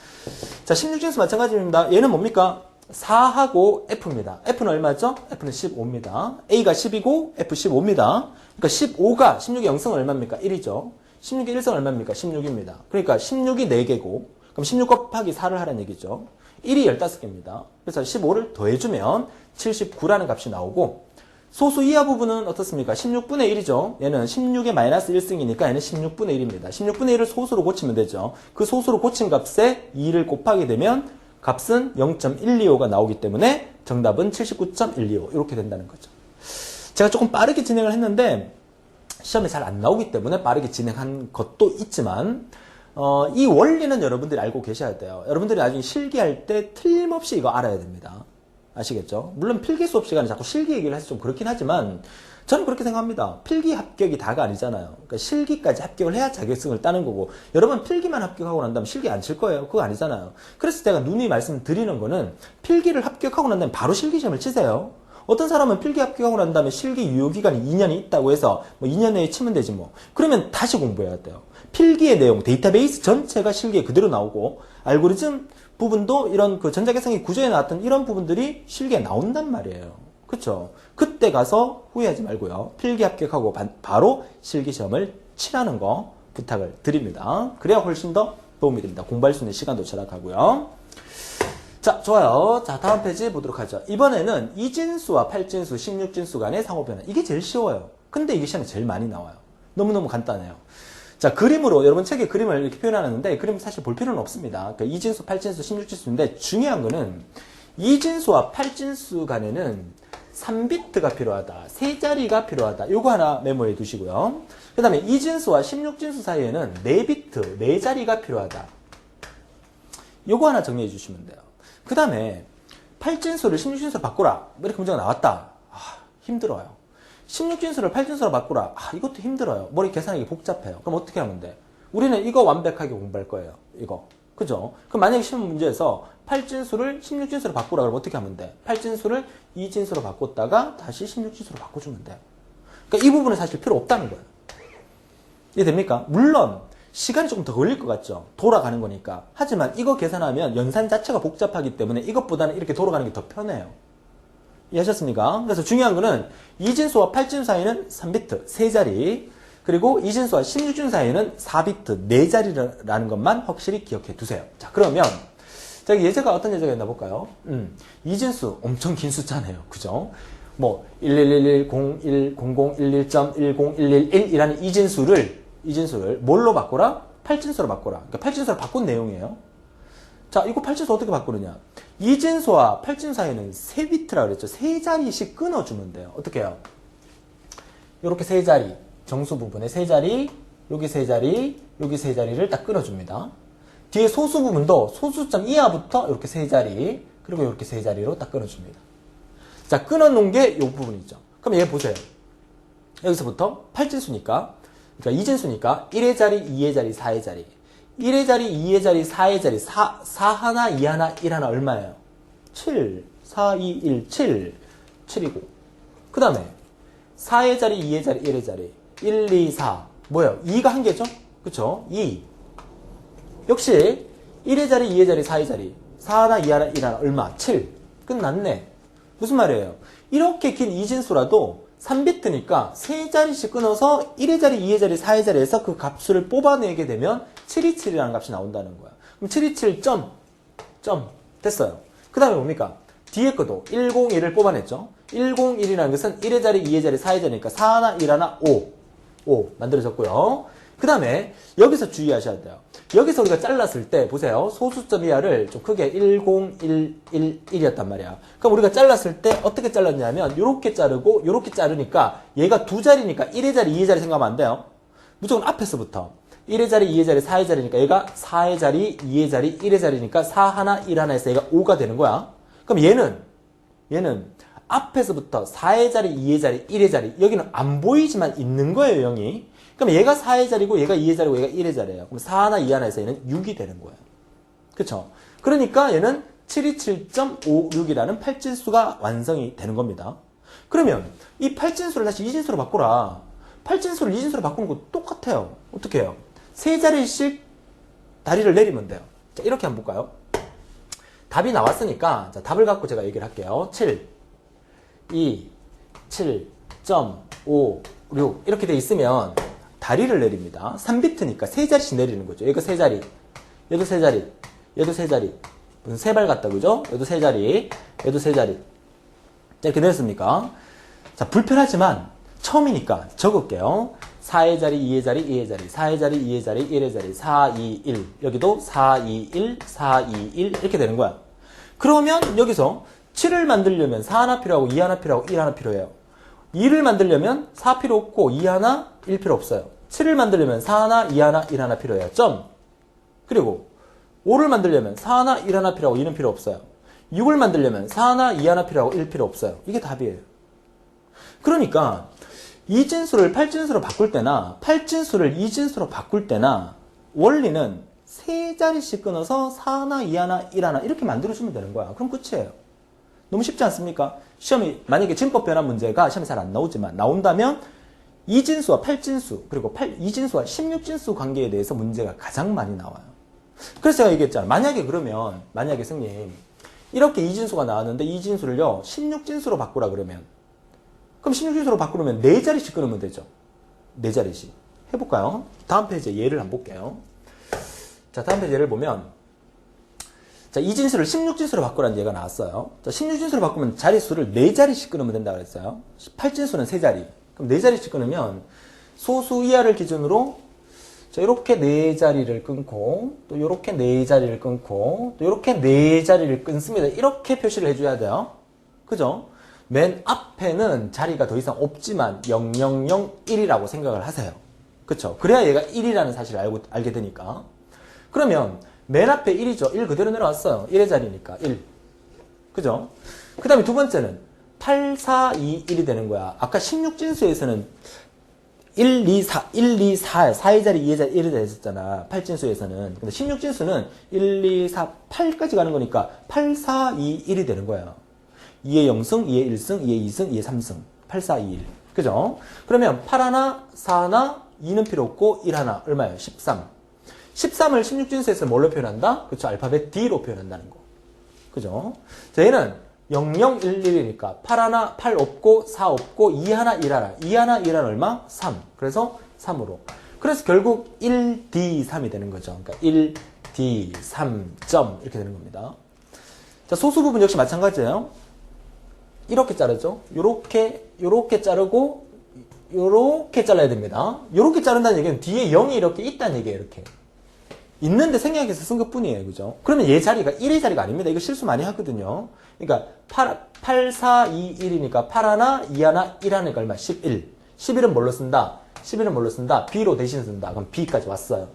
자, 16진수 마찬가지입니다. 얘는 뭡니까? 4하고 F입니다. F는 얼마죠? F는 15입니다. A가 10이고 F 15입니다. 그러니까 15가 16의 영승은 얼마입니까? 1이죠. 16의 1승은 얼마입니까? 16입니다. 그러니까 16이 4개고 그럼 16 곱하기 4를 하라는 얘기죠. 1이 15개입니다. 그래서 15를 더해주면 79라는 값이 나오고 소수 이하 부분은 어떻습니까? 16분의 1이죠. 얘는 16의 마이너스 1승이니까 얘는 16분의 1입니다. 16분의 1을 소수로 고치면 되죠. 그 소수로 고친 값에 2를 곱하게 되면 값은 0.125가 나오기 때문에 정답은 79.125 이렇게 된다는 거죠. 제가 조금 빠르게 진행을 했는데 시험에 잘 안 나오기 때문에 빠르게 진행한 것도 있지만 이 원리는 여러분들이 알고 계셔야 돼요. 여러분들이 나중에 실기할 때 틀림없이 이거 알아야 됩니다. 아시겠죠? 물론 필기 수업 시간에 자꾸 실기 얘기를 해서 좀 그렇긴 하지만 저는 그렇게 생각합니다. 필기 합격이 다가 아니잖아요. 그러니까 실기까지 합격을 해야 자격증을 따는 거고 여러분 필기만 합격하고 난 다음에 실기 안 칠 거예요. 그거 아니잖아요. 그래서 제가 누누이 말씀드리는 거는 필기를 합격하고 난 다음에 바로 실기 시험을 치세요. 어떤 사람은 필기 합격하고 난 다음에 실기 유효기간이 2년이 있다고 해서 뭐 2년 내에 치면 되지 뭐. 그러면 다시 공부해야 돼요. 필기의 내용, 데이터베이스 전체가 실기에 그대로 나오고 알고리즘 부분도 이런 그 전자계산기 구조에 나왔던 이런 부분들이 실기에 나온단 말이에요. 그쵸? 그때 가서 후회하지 말고요. 필기 합격하고 바로 실기 시험을 치라는 거 부탁을 드립니다. 그래야 훨씬 더 도움이 됩니다. 공부할 수 있는 시간도 절약하고요. 자, 좋아요. 자, 다음 페이지 보도록 하죠. 이번에는 2진수와 8진수, 16진수 간의 상호변화. 이게 제일 쉬워요. 근데 이게 시험에 제일 많이 나와요. 너무너무 간단해요. 자, 그림으로, 여러분 책에 그림을 이렇게 표현하는데, 그림 사실 볼 필요는 없습니다. 그러니까 2진수, 8진수, 16진수인데, 중요한 거는, 2진수와 8진수 간에는 3비트가 필요하다. 3자리가 필요하다. 요거 하나 메모해 두시고요. 그 다음에 2진수와 16진수 사이에는 4비트, 4자리가 필요하다. 요거 하나 정리해 주시면 돼요. 그 다음에 8진수를 16진수로 바꾸라. 이렇게 문제가 나왔다. 힘들어요. 16진수를 8진수로 바꾸라. 이것도 힘들어요. 머리 계산하기 복잡해요. 그럼 어떻게 하면 돼? 우리는 이거 완벽하게 공부할 거예요. 이거. 그죠? 그럼 만약에 시험 문제에서 8진수를 16진수로 바꾸라. 그러면 어떻게 하면 돼? 8진수를 2진수로 바꿨다가 다시 16진수로 바꿔주면 돼요. 그러니까 이 부분은 사실 필요 없다는 거예요. 이해됩니까? 물론 시간이 조금 더 걸릴 것 같죠? 돌아가는 거니까. 하지만 이거 계산하면 연산 자체가 복잡하기 때문에 이것보다는 이렇게 돌아가는 게 더 편해요. 이해하셨습니까? 그래서 중요한 거는 2진수와 8진수 사이는 3비트, 3자리. 그리고 2진수와 16진수 사이는 4비트, 4자리라는 것만 확실히 기억해 두세요. 자, 그러면 자, 예제가 어떤 예제가 있나 볼까요? 2진수 엄청 긴 숫자네요. 그죠? 뭐 1111, 01, 00, 11.1011이라는 이진수를 뭘로 바꾸라? 8진수로 바꾸라. 그러니까 8진수로 바꾼 내용이에요. 자, 이거 8진수 어떻게 바꾸느냐? 2진수와 8진수 사이에는 3비트라고 그랬죠. 3자리씩 끊어주면 돼요. 어떻게 해요? 요렇게 3자리, 정수 부분에 3자리, 여기 3자리, 여기 3자리를 딱 끊어줍니다. 뒤에 소수 부분도 소수점 이하부터 이렇게 3자리, 그리고 이렇게 3자리로 딱 끊어줍니다. 자, 끊어놓은 게 이 부분 있죠. 그럼 얘 보세요. 여기서부터 8진수니까, 그러니까 2진수니까 1의 자리, 2의 자리, 4의 자리. 1의 자리, 2의 자리, 4의 자리, 4 하나, 2 하나, 1 하나 얼마예요? 7, 4, 2, 1, 7, 7이고. 그 다음에 4의 자리, 2의 자리, 1의 자리, 1, 2, 4. 뭐예요? 2가 한 개죠? 그쵸? 2. 역시 1의 자리, 2의 자리, 4의 자리, 4 하나, 2 하나, 1 하나 얼마? 7. 끝났네. 무슨 말이에요? 이렇게 긴 이진수라도 3비트니까 3자리씩 끊어서 1의 자리, 2의 자리, 4의 자리에서 그 값수를 뽑아내게 되면 727이라는 값이 나온다는 거야. 그럼 727 점 됐어요. 그 다음에 뭡니까? 뒤에 것도 101을 뽑아냈죠. 101이라는 것은 1의 자리, 2의 자리, 4의 자리니까 4 하나, 1 하나, 5 만들어졌고요. 그 다음에 여기서 돼요. 여기서 우리가 잘랐을 때 보세요. 소수점 이하를 좀 크게 10111이었단 말이야. 그럼 우리가 잘랐을 때 어떻게 잘랐냐면 요렇게 자르고 요렇게 자르니까 얘가 두 자리니까 1의 자리, 2의 자리 생각하면 안 돼요. 무조건 앞에서부터 1의 자리, 2의 자리, 4의 자리니까 얘가 4의 자리, 2의 자리, 1의 자리니까 4 하나, 1 하나에서 얘가 5가 되는 거야. 그럼 얘는 앞에서부터 4의 자리, 2의 자리, 1의 자리 여기는 안 보이지만 있는 거예요, 0이. 그럼 얘가 4의 자리고 얘가 2의 자리고 얘가 1의 자리예요. 그럼 4 하나, 2 하나에서 얘는 6이 되는 거예요. 그쵸? 그러니까 얘는 727.56이라는 8진수가 완성이 되는 겁니다. 그러면 이 8진수를 다시 2진수로 바꾸라. 8진수를 2진수로 바꾸는 거 똑같아요. 어떻게 해요? 3자리씩 다리를 내리면 돼요. 자, 이렇게 한번 볼까요? 답이 나왔으니까, 자, 답을 갖고 제가 얘기를 할게요. 7, 2, 7.56 이렇게 돼 있으면 다리를 내립니다. 3비트니까 세 자리씩 내리는 거죠. 얘가 세 자리, 얘도 세 자리, 얘도 세 자리. 무슨 세 발 같다, 그죠? 얘도 세 자리, 얘도 세 자리. 자, 이렇게 내렸습니까? 자, 불편하지만 처음이니까 적을게요. 4의 자리, 2의 자리, 2의 자리, 4의 자리, 2의 자리, 1의 자리, 4, 2, 1. 여기도 4, 2, 1, 4, 2, 1 이렇게 되는 거야. 그러면 여기서 7을 만들려면 4 하나 필요하고 2 하나 필요하고 1 하나 필요해요. 2를 만들려면 4 필요 없고 2 하나, 1 필요 없어요. 7을 만들려면 4 하나, 2 하나, 1 하나 필요해요. 점. 그리고 5를 만들려면 4 하나, 1 하나 필요하고 2는 필요 없어요. 6을 만들려면 4 하나, 2 하나 필요하고 1 필요 없어요. 이게 답이에요. 그러니까 이진수를 8진수로 바꿀 때나 8진수를 2진수로 바꿀 때나 원리는 세 자리씩 끊어서 4 하나, 2 하나, 1 하나 이렇게 만들어주면 되는 거야. 그럼 끝이에요. 너무 쉽지 않습니까? 시험이 만약에 진법 변환 문제가 시험에 잘 안 나오지만 나온다면 2진수와 8진수 그리고 2진수와 16진수 관계에 대해서 문제가 가장 많이 나와요. 그래서 제가 얘기했잖아요. 만약에 선생님 이렇게 2진수가 나왔는데 2진수를요 16진수로 바꾸라 그러면 그럼 16진수로 바꾸려면 4자리씩 끊으면 되죠. 4자리씩. 해볼까요? 다음 페이지에 예를 한번 볼게요. 자, 다음 페이지 예를 보면 자, 2진수를 16진수로 바꾸라는 예가 나왔어요. 자, 16진수로 바꾸면 자릿수를 4자리씩 끊으면 된다고 그랬어요. 8진수는 3자리. 그럼 4자리씩 끊으면 소수 이하를 기준으로 자, 이렇게 4자리를 끊고 또 이렇게 4자리를 끊고 또 이렇게 4자리를 끊습니다. 이렇게 표시를 해줘야 돼요. 그죠? 맨 앞에는 자리가 더 이상 없지만 0001이라고 생각을 하세요. 그쵸? 그래야 얘가 1이라는 사실을 알게 되니까. 그러면 맨 앞에 1이죠. 1 그대로 내려왔어요. 1의 자리니까 1. 그죠? 그 다음에 두 번째는 8, 4, 2, 1이 되는 거야. 아까 16진수에서는 1, 2, 4, 1, 2, 4, 4의 자리, 2의 자리, 1이 됐었잖아. 8진수에서는. 근데 16진수는 1, 2, 4, 8까지 가는 거니까 8, 4, 2, 1이 되는 거예요. 2의 0승, 2의 1승, 2의 2승, 2의 3승. 8, 4, 2, 1. 그죠? 그러면 8 하나, 4 하나, 2는 필요 없고 1 하나. 얼마예요? 13. 13을 16진수에서 뭘로 표현한다? 그쵸? 알파벳 D로 표현한다는 거. 그죠? 자, 얘는 0011이니까 8 하나, 8 없고 4 없고 2 하나, 1 하나. 2 하나, 1 하나 얼마? 3. 그래서 3으로. 그래서 결국 1D3이 되는 거죠. 그러니까 1D3점 이렇게 되는 겁니다. 자, 소수 부분 역시 마찬가지예요. 이렇게 자르죠. 요렇게 자르고 요렇게 잘라야 됩니다. 요렇게 자른다는 얘기는 뒤에 0이 이렇게 있다는 얘기예요. 이렇게. 있는데 생략해서 쓴 것뿐이에요. 그죠? 그러면 얘 자리가 1의 자리가 아닙니다. 이거 실수 많이 하거든요. 그러니까 8, 4, 2, 1이니까 8 하나, 2 하나, 1 하나가 얼마? 11. 11은 뭘로 쓴다? 11은 뭘로 쓴다? B로 대신 쓴다. 그럼 B까지 왔어요.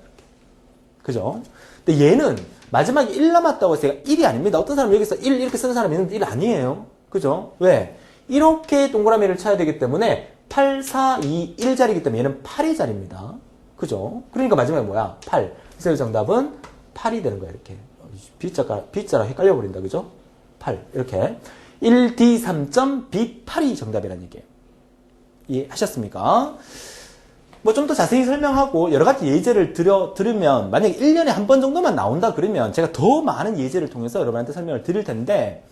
그죠? 근데 얘는 마지막에 1 남았다고 해서 얘가 1이 아닙니다. 어떤 사람은 여기서 1 이렇게 쓰는 사람이 있는데 1 아니에요. 그죠? 왜? 이렇게 동그라미를 쳐야 되기 때문에 8, 4, 2, 1 자리이기 때문에 얘는 8의 자리입니다. 그죠? 그러니까 마지막에 뭐야? 8. 그래서 정답은 8이 되는 거야, 이렇게. B자랑 헷갈려 버린다, 그죠? 8. 이렇게. 1D3점 B8이 정답이라는 얘기예요. 이해하셨습니까? 뭐 좀 더 자세히 설명하고 여러 가지 예제를 들으면 만약에 1년에 한 번 정도만 나온다 그러면 제가 더 많은 예제를 통해서 여러분한테 설명을 드릴 텐데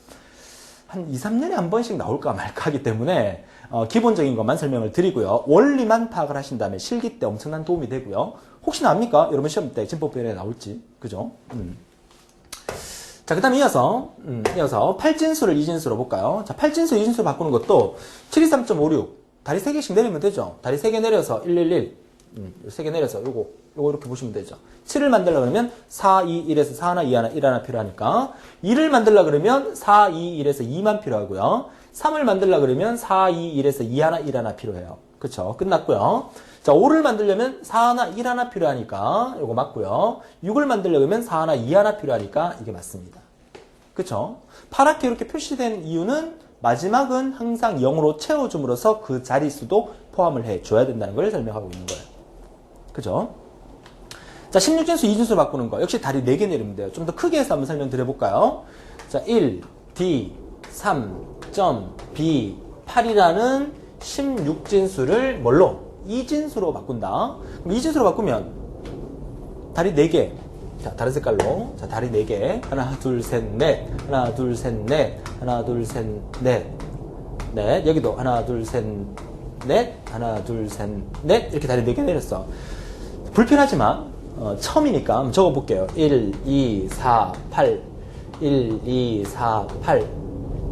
한 2, 3년에 한 번씩 나올까 말까 하기 때문에 기본적인 것만 설명을 드리고요. 원리만 파악을 하신 다음에 실기 때 엄청난 도움이 되고요. 혹시나 압니까? 여러분 시험 때 진법 변환에 나올지. 그죠? 자, 그 다음에 이어서 8진수를 2진수로 볼까요? 자, 8진수 2진수로 바꾸는 것도 723.56 다리 3개씩 내리면 되죠. 다리 3개 내려서 111 3개 내려서 요거 이렇게 보시면 되죠. 7을 만들려고 그러면 4, 2, 1에서 4 하나, 2 하나, 1 하나 필요하니까 2를 만들려고 그러면 4, 2, 1에서 2만 필요하고요. 3을 만들려고 그러면 4, 2, 1에서 2 하나, 1 하나 필요해요. 그쵸? 끝났고요. 자, 5를 만들려면 4 하나, 1 하나 필요하니까 요거 맞고요. 6을 만들려고 하면 4 하나, 2 하나 필요하니까 이게 맞습니다. 그쵸? 파랗게 이렇게 표시된 이유는 마지막은 항상 0으로 채워줌으로써 그 자릿수도 포함을 해줘야 된다는 걸 설명하고 있는 거예요. 그죠? 자, 16진수 2진수로 바꾸는 거. 역시 다리 4개 내리면 돼요. 좀 더 크게 해서 한번 설명드려볼까요? 자, 1, D, 3, B, 8이라는 16진수를 뭘로? 2진수로 바꾼다. 그럼 2진수로 바꾸면 다리 4개. 자, 다른 색깔로. 자, 다리 4개. 하나, 둘, 셋, 넷. 하나, 둘, 셋, 넷. 하나, 둘, 셋, 넷. 넷. 여기도 하나, 둘, 셋, 넷. 하나, 둘, 셋, 넷. 이렇게 다리 4개 내렸어. 불편하지만, 처음이니까 한번 적어볼게요. 1, 2, 4, 8. 1, 2, 4, 8.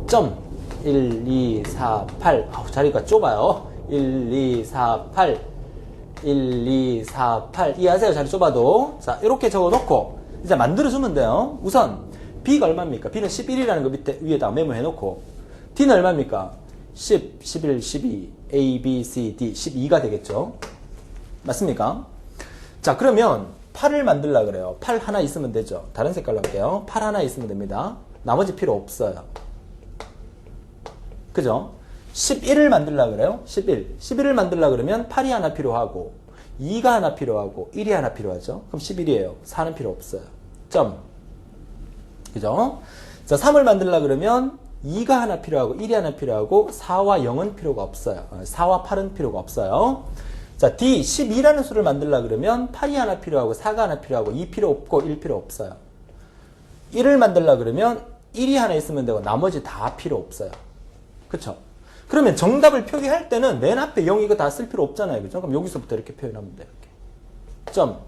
점. 1, 2, 4, 8. 자리가 좁아요. 1, 2, 4, 8. 1, 2, 4, 8. 이해하세요? 자리 좁아도. 자, 이렇게 적어 놓고, 이제 만들어주면 돼요. 우선, B가 얼마입니까? B는 11이라는 거 밑에, 위에다 메모해 놓고, D는 얼마입니까? 10, 11, 12, A, B, C, D, 12가 되겠죠? 맞습니까? 자, 그러면 8을 만들려고 그래요. 8 하나 있으면 되죠. 다른 색깔로 할게요. 8 하나 있으면 됩니다. 나머지 필요 없어요. 그죠? 11을 만들려고 그래요. 11을 만들려고 그러면 8이 하나 필요하고 2가 하나 필요하고 1이 하나 필요하죠. 그럼 11이에요. 4는 필요 없어요. 점. 그죠? 자, 3을 만들려고 그러면 2가 하나 필요하고 1이 하나 필요하고 4와 0은 필요가 없어요. 4와 8은 필요가 없어요. 자, D, 12라는 수를 만들려고 그러면 8이 하나 필요하고 4가 하나 필요하고 2 필요 없고 1 필요 없어요. 1을 만들려고 그러면 1이 하나 있으면 되고 나머지 다 필요 없어요. 그쵸? 그러면 정답을 표기할 때는 맨 앞에 0 이거 다 쓸 필요 없잖아요. 그죠? 그럼 여기서부터 이렇게 표현하면 돼요. 이렇게. 점.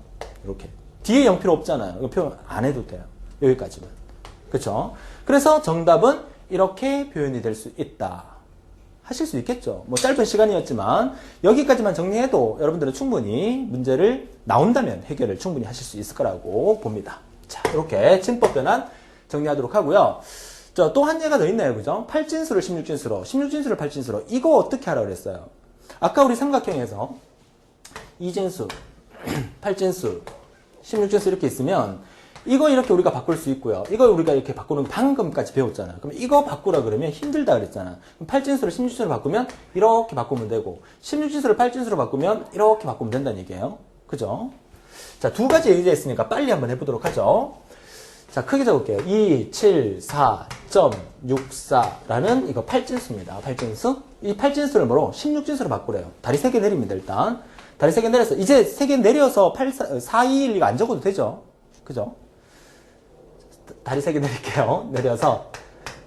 이렇게. 뒤에 0 필요 없잖아요. 이거 표현 안 해도 돼요. 여기까지만. 그쵸? 그래서 정답은 이렇게 표현이 될 수 있다. 하실 수 있겠죠. 뭐 짧은 시간이었지만 여기까지만 정리해도 여러분들은 충분히 문제를 나온다면 해결을 충분히 하실 수 있을 거라고 봅니다. 자, 이렇게 진법 변환 정리하도록 하고요. 또 한 예가 더 있나요? 그죠? 8진수를 16진수로, 16진수를 8진수로. 이거 어떻게 하라고 그랬어요? 아까 우리 삼각형에서 2진수, 8진수, 16진수 이렇게 있으면 이거 이렇게 우리가 바꿀 수 있고요. 이거 우리가 이렇게 바꾸는 거 방금까지 배웠잖아. 그럼 이거 바꾸라 그러면 힘들다 그랬잖아. 그럼 8진수를 16진수로 바꾸면 이렇게 바꾸면 되고 16진수를 8진수로 바꾸면 이렇게 바꾸면 된다는 얘기예요. 그죠? 자, 두 가지 예제가 있으니까 빨리 한번 해보도록 하죠. 자, 크게 적을게요. 2, 7, 4, 64라는 이거 8진수입니다. 8진수. 이 8진수를 뭐로? 16진수로 바꾸래요. 다리 3개 내립니다, 일단. 다리 3개 내려서, 이제 3개 내려서 4, 2, 1, 2가 안 적어도 되죠? 그죠? 다리 3개 내릴게요. 내려서.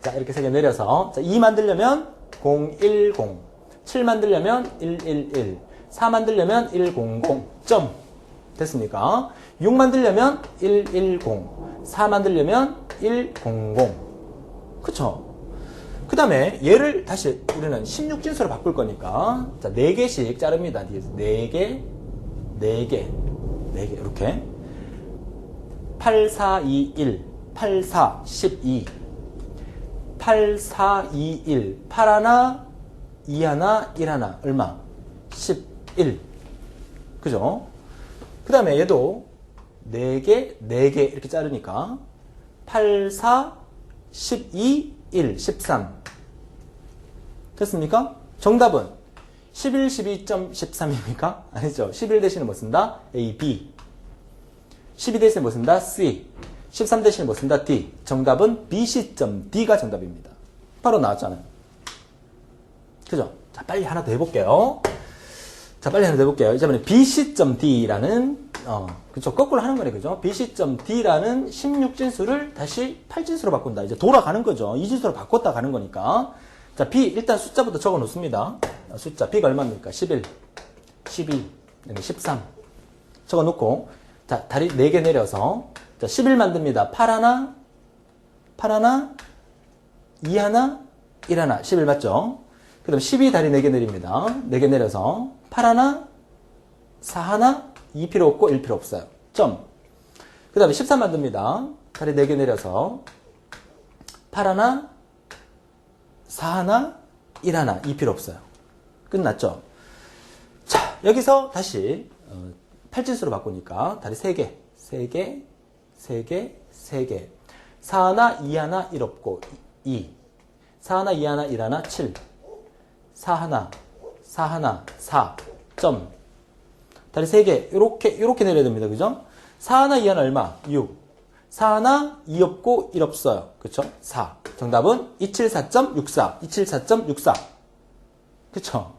자, 이렇게 3개 내려서. 자, 2 만들려면 0, 1, 0. 7 만들려면 1, 1, 1. 4 만들려면 1, 0, 0. 점. 됐습니까? 6 만들려면 1, 1, 0. 4 만들려면 1, 0, 0. 그쵸? 그 다음에 얘를 다시 우리는 16진수로 바꿀 거니까 자, 4개씩 자릅니다. 뒤에서 4개, 4개, 4개 이렇게 8, 4, 2, 1 8, 4, 12 8, 4, 2, 1 8 하나, 2 하나, 1 하나 얼마? 11 그죠? 그 다음에 얘도 4개, 4개 이렇게 자르니까 8, 4, 12, 1, 13 됐습니까? 정답은 11, 12.13입니까? 아니죠. 11 대신에 뭐 쓴다? A, B 12 대신에 뭐 쓴다? C 13 대신에 뭐 쓴다? D 정답은 BC.D가 정답입니다. 바로 나왔잖아요. 그죠? 자, 빨리 하나 더 해볼게요. 자, 빨리 하나 더 해볼게요. 이번에 BC.D라는 그쵸. 거꾸로 하는 거네. 그죠? BC.D라는 16진수를 다시 8진수로 바꾼다. 이제 돌아가는 거죠. 2진수로 바꿨다 가는 거니까. 자, B, 일단 숫자부터 적어 놓습니다. 숫자, B가 얼마입니까? 11, 12, 13. 적어 놓고, 자, 다리 4개 내려서, 자, 11 만듭니다. 8 하나, 8 하나, 2 하나, 1 하나. 11 맞죠? 그 다음 12 다리 4개 내립니다. 4개 내려서, 8 하나, 4 하나, 2 필요 없고 1 필요 없어요. 점. 그 다음에 13 만듭니다. 다리 4개 내려서 8 하나, 4 하나, 1 하나, 2 필요 없어요. 끝났죠? 자, 여기서 다시 8진수로 바꾸니까 다리 3개, 3개, 3개, 3개 4 하나, 2 하나, 1 없고 2 4 하나, 2 하나, 1 하나, 7 4 하나, 4 하나, 4 점. 다리 3개, 요렇게 내려야 됩니다. 그죠? 4 하나, 2 하나 얼마? 6. 4 하나, 2 없고 1 없어요. 그쵸? 4. 정답은 274.64. 274.64. 그쵸?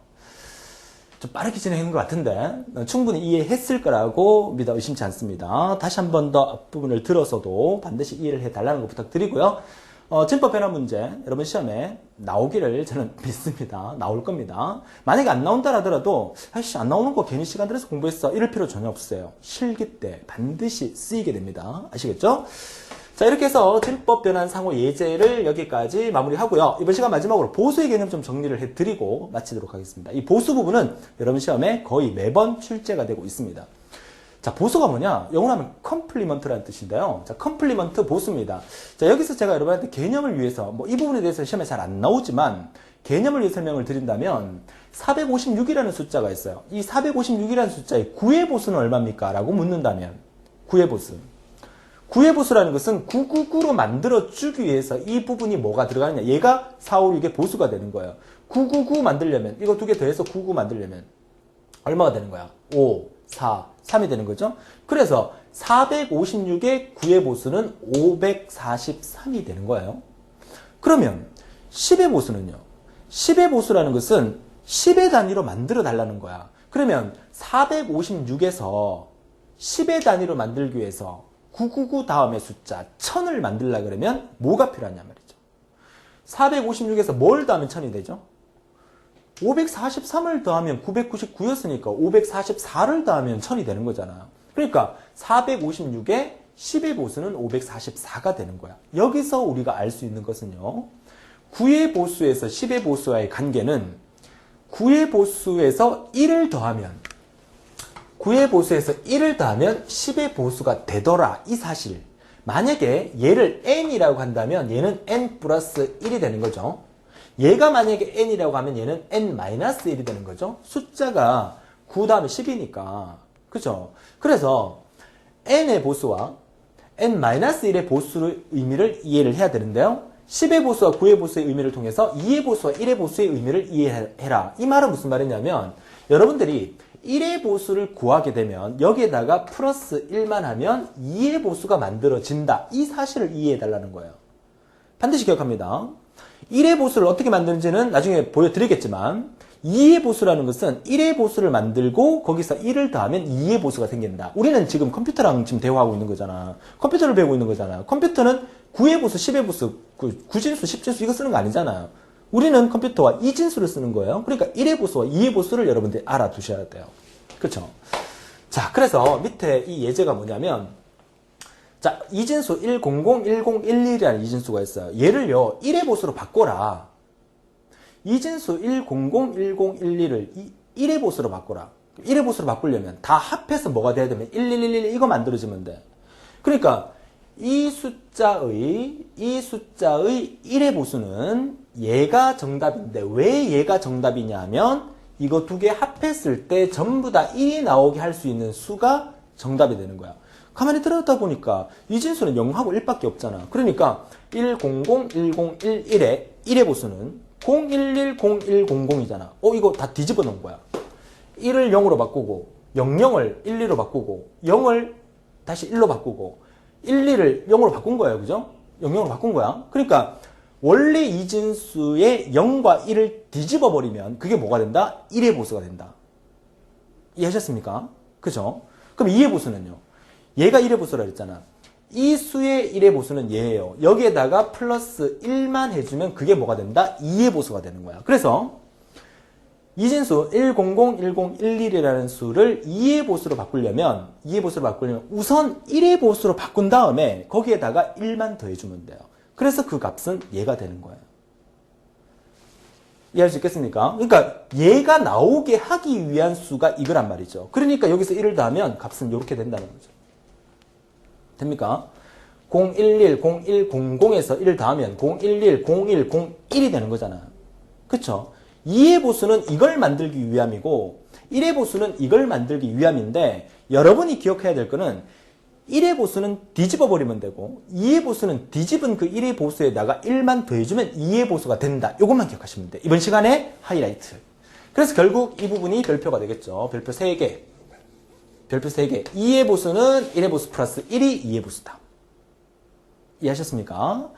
좀 빠르게 진행한 것 같은데 충분히 이해했을 거라고 믿어 의심치 않습니다. 다시 한 번 더 앞부분을 들어서도 반드시 이해를 해달라는 거 부탁드리고요. 진법 변화 문제 여러분 시험에 나오기를 저는 믿습니다. 나올 겁니다. 만약에 안 나온다 하더라도 아이씨 안 나오는 거 괜히 시간 들여서 공부했어 이럴 필요 전혀 없어요. 실기 때 반드시 쓰이게 됩니다. 아시겠죠? 자, 이렇게 해서 진법 변환 상호 예제를 여기까지 마무리하고요. 이번 시간 마지막으로 보수의 개념 좀 정리를 해드리고 마치도록 하겠습니다. 이 보수 부분은 여러분 시험에 거의 매번 출제가 되고 있습니다. 자, 보수가 뭐냐? 영어로 하면 컴플리먼트라는 뜻인데요. 자, 컴플리먼트 보수입니다. 자, 여기서 제가 여러분한테 개념을 위해서, 뭐 이 부분에 대해서 시험에 잘 안 나오지만 개념을 위해 설명을 드린다면 456이라는 숫자가 있어요. 이 456이라는 숫자의 구의 보수는 얼마입니까? 라고 묻는다면 구의 보수. 구의 보수라는 것은 999로 만들어주기 위해서 이 부분이 뭐가 들어가느냐. 얘가 456의 보수가 되는 거예요. 999 만들려면 이거 두 개 더해서 99 만들려면 얼마가 되는 거야? 5, 4, 3이 되는 거죠. 그래서 456의 9의 보수는 543이 되는 거예요. 그러면 10의 보수는요. 10의 보수라는 것은 10의 단위로 만들어 달라는 거야. 그러면 456에서 10의 단위로 만들기 위해서 999 다음의 숫자 1000을 만들려고 그러면 뭐가 필요하냐 말이죠. 456에서 뭘 더하면 1000이 되죠? 543을 더하면 999였으니까 544를 더하면 1000이 되는 거잖아요. 그러니까 456에 10의 보수는 544가 되는 거야. 여기서 우리가 알 수 있는 것은요. 9의 보수에서 10의 보수와의 관계는 9의 보수에서 1을 더하면 9의 보수에서 1을 더하면 10의 보수가 되더라. 이 사실. 만약에 얘를 n이라고 한다면 얘는 n 플러스 1이 되는 거죠. 얘가 만약에 n이라고 하면 얘는 n-1이 되는 거죠. 숫자가 9 다음에 10이니까. 그죠? 그래서 n의 보수와 n-1의 보수의 의미를 이해를 해야 되는데요. 10의 보수와 9의 보수의 의미를 통해서 2의 보수와 1의 보수의 의미를 이해해라. 이 말은 무슨 말이냐면 여러분들이 1의 보수를 구하게 되면 여기에다가 플러스 1만 하면 2의 보수가 만들어진다. 이 사실을 이해해달라는 거예요. 반드시 기억합니다. 1의 보수를 어떻게 만드는지는 나중에 보여드리겠지만 2의 보수라는 것은 1의 보수를 만들고 거기서 1을 더하면 2의 보수가 생긴다. 우리는 지금 컴퓨터랑 지금 대화하고 있는 거잖아. 컴퓨터를 배우고 있는 거잖아. 컴퓨터는 9의 보수, 10의 보수, 9진수, 10진수 이거 쓰는 거 아니잖아요. 우리는 컴퓨터와 이진수를 쓰는 거예요. 그러니까 1의 보수와 2의 보수를 여러분들이 알아두셔야 돼요. 그렇죠? 자, 그래서 밑에 이 예제가 뭐냐면 자, 이진수 100, 10, 11이라는 이진수가 있어요. 얘를요 1의 보수로 바꿔라. 이진수 100, 10, 11을 1의 보수로 바꿔라. 1의 보수로 바꾸려면 다 합해서 뭐가 돼야 되면 1111 이거 만들어지면 돼. 그러니까 이 숫자의 1의 보수는 얘가 정답인데 왜 얘가 정답이냐 하면 이거 두 개 합했을 때 전부 다 1이 나오게 할 수 있는 수가 정답이 되는 거야. 가만히 들어다 보니까 이 진수는 0하고 1밖에 없잖아. 그러니까 100, 1011의 1의 보수는 011, 0100이잖아. 이거 다 뒤집어 놓은 거야. 1을 0으로 바꾸고 00을 12로 바꾸고 0을 다시 1로 바꾸고 12를 0으로 바꾼 거예요. 그죠? 00으로 바꾼 거야. 그러니까 원래 이진수의 0과 1을 뒤집어 버리면 그게 뭐가 된다? 1의 보수가 된다. 이해하셨습니까? 그죠? 그럼 2의 보수는요? 얘가 1의 보수라 그랬잖아. 이 수의 1의 보수는 얘예요. 여기에다가 플러스 1만 해주면 그게 뭐가 된다? 2의 보수가 되는 거야. 그래서 이진수 100, 1011이라는 수를 2의 보수로 바꾸려면 우선 1의 보수로 바꾼 다음에 거기에다가 1만 더해주면 돼요. 그래서 그 값은 얘가 되는 거예요. 이해할 수 있겠습니까? 그러니까 얘가 나오게 하기 위한 수가 이거란 말이죠. 그러니까 여기서 1을 더하면 값은 이렇게 된다는 거죠. 됩니까? 011, 0100에서 1을 더하면 011, 01, 01이 되는 거잖아요. 그쵸? 2의 보수는 이걸 만들기 위함이고 1의 보수는 이걸 만들기 위함인데 여러분이 기억해야 될 거는 1의 보수는 뒤집어 버리면 되고 2의 보수는 뒤집은 그 1의 보수에다가 1만 더해주면 2의 보수가 된다. 이것만 기억하시면 돼요. 이번 시간에 하이라이트. 그래서 결국 이 부분이 별표가 되겠죠. 별표 3개. 별표 3개. 2의 보수는 1의 보수 플러스 1이 2의 보수다. 이해하셨습니까?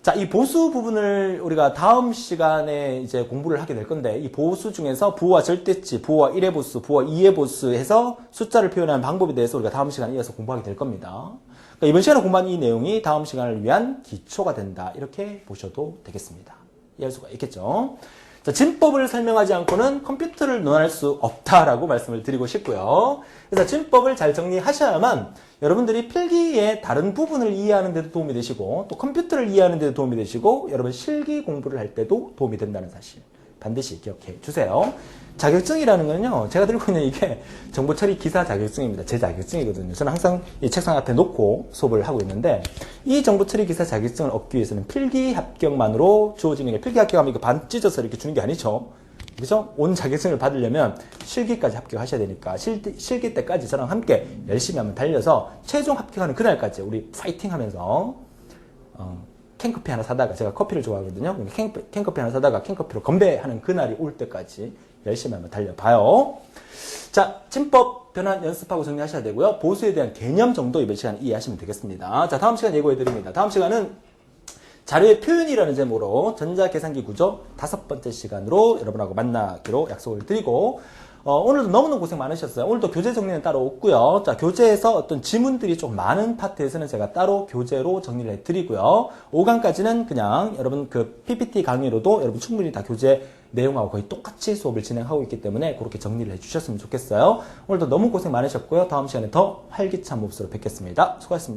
자, 이 보수 부분을 우리가 다음 시간에 이제 공부를 하게 될 건데, 이 보수 중에서 부호와 절대치, 부호와 1의 보수, 부호와 2의 보수 해서 숫자를 표현하는 방법에 대해서 우리가 다음 시간에 이어서 공부하게 될 겁니다. 그러니까 이번 시간에 공부한 이 내용이 다음 시간을 위한 기초가 된다. 이렇게 보셔도 되겠습니다. 이해할 수가 있겠죠? 자, 진법을 설명하지 않고는 컴퓨터를 논할 수 없다라고 말씀을 드리고 싶고요. 그래서 진법을 잘 정리하셔야만 여러분들이 필기의 다른 부분을 이해하는 데도 도움이 되시고 또 컴퓨터를 이해하는 데도 도움이 되시고 여러분 실기 공부를 할 때도 도움이 된다는 사실 반드시 기억해 주세요. 자격증이라는 건요, 제가 들고 있는 이게 정보처리 기사 자격증입니다. 제 자격증이거든요. 저는 항상 이 책상 앞에 놓고 수업을 하고 있는데, 이 정보처리 기사 자격증을 얻기 위해서는 필기 합격만으로 주어지는 게, 필기 합격하면 이거 반 찢어서 이렇게 주는 게 아니죠. 그죠? 온 자격증을 받으려면 실기까지 합격하셔야 되니까, 실기 때까지 저랑 함께 열심히 한번 달려서 최종 합격하는 그날까지 우리 파이팅 하면서, 캔커피 하나 사다가, 제가 커피를 좋아하거든요. 캔커피 하나 사다가 캔커피로 건배하는 그날이 올 때까지 열심히 한번 달려봐요. 자, 진법 변환 연습하고 정리하셔야 되고요. 보수에 대한 개념 정도 이번 시간에 이해하시면 되겠습니다. 자, 다음 시간 예고해드립니다. 다음 시간은 자료의 표현이라는 제목으로 전자계산기 구조 5번째 시간으로 여러분하고 만나기로 약속을 드리고, 오늘도 너무너무 고생 많으셨어요. 오늘도 교재 정리는 따로 없고요. 자, 교재에서 어떤 지문들이 좀 많은 파트에서는 제가 따로 교재로 정리를 해드리고요. 5강까지는 그냥 여러분 그 PPT 강의로도 여러분 충분히 다 교재 내용하고 거의 똑같이 수업을 진행하고 있기 때문에 그렇게 정리를 해주셨으면 좋겠어요. 오늘도 너무 고생 많으셨고요. 다음 시간에 더 활기찬 몹시로 뵙겠습니다. 수고하셨습니다.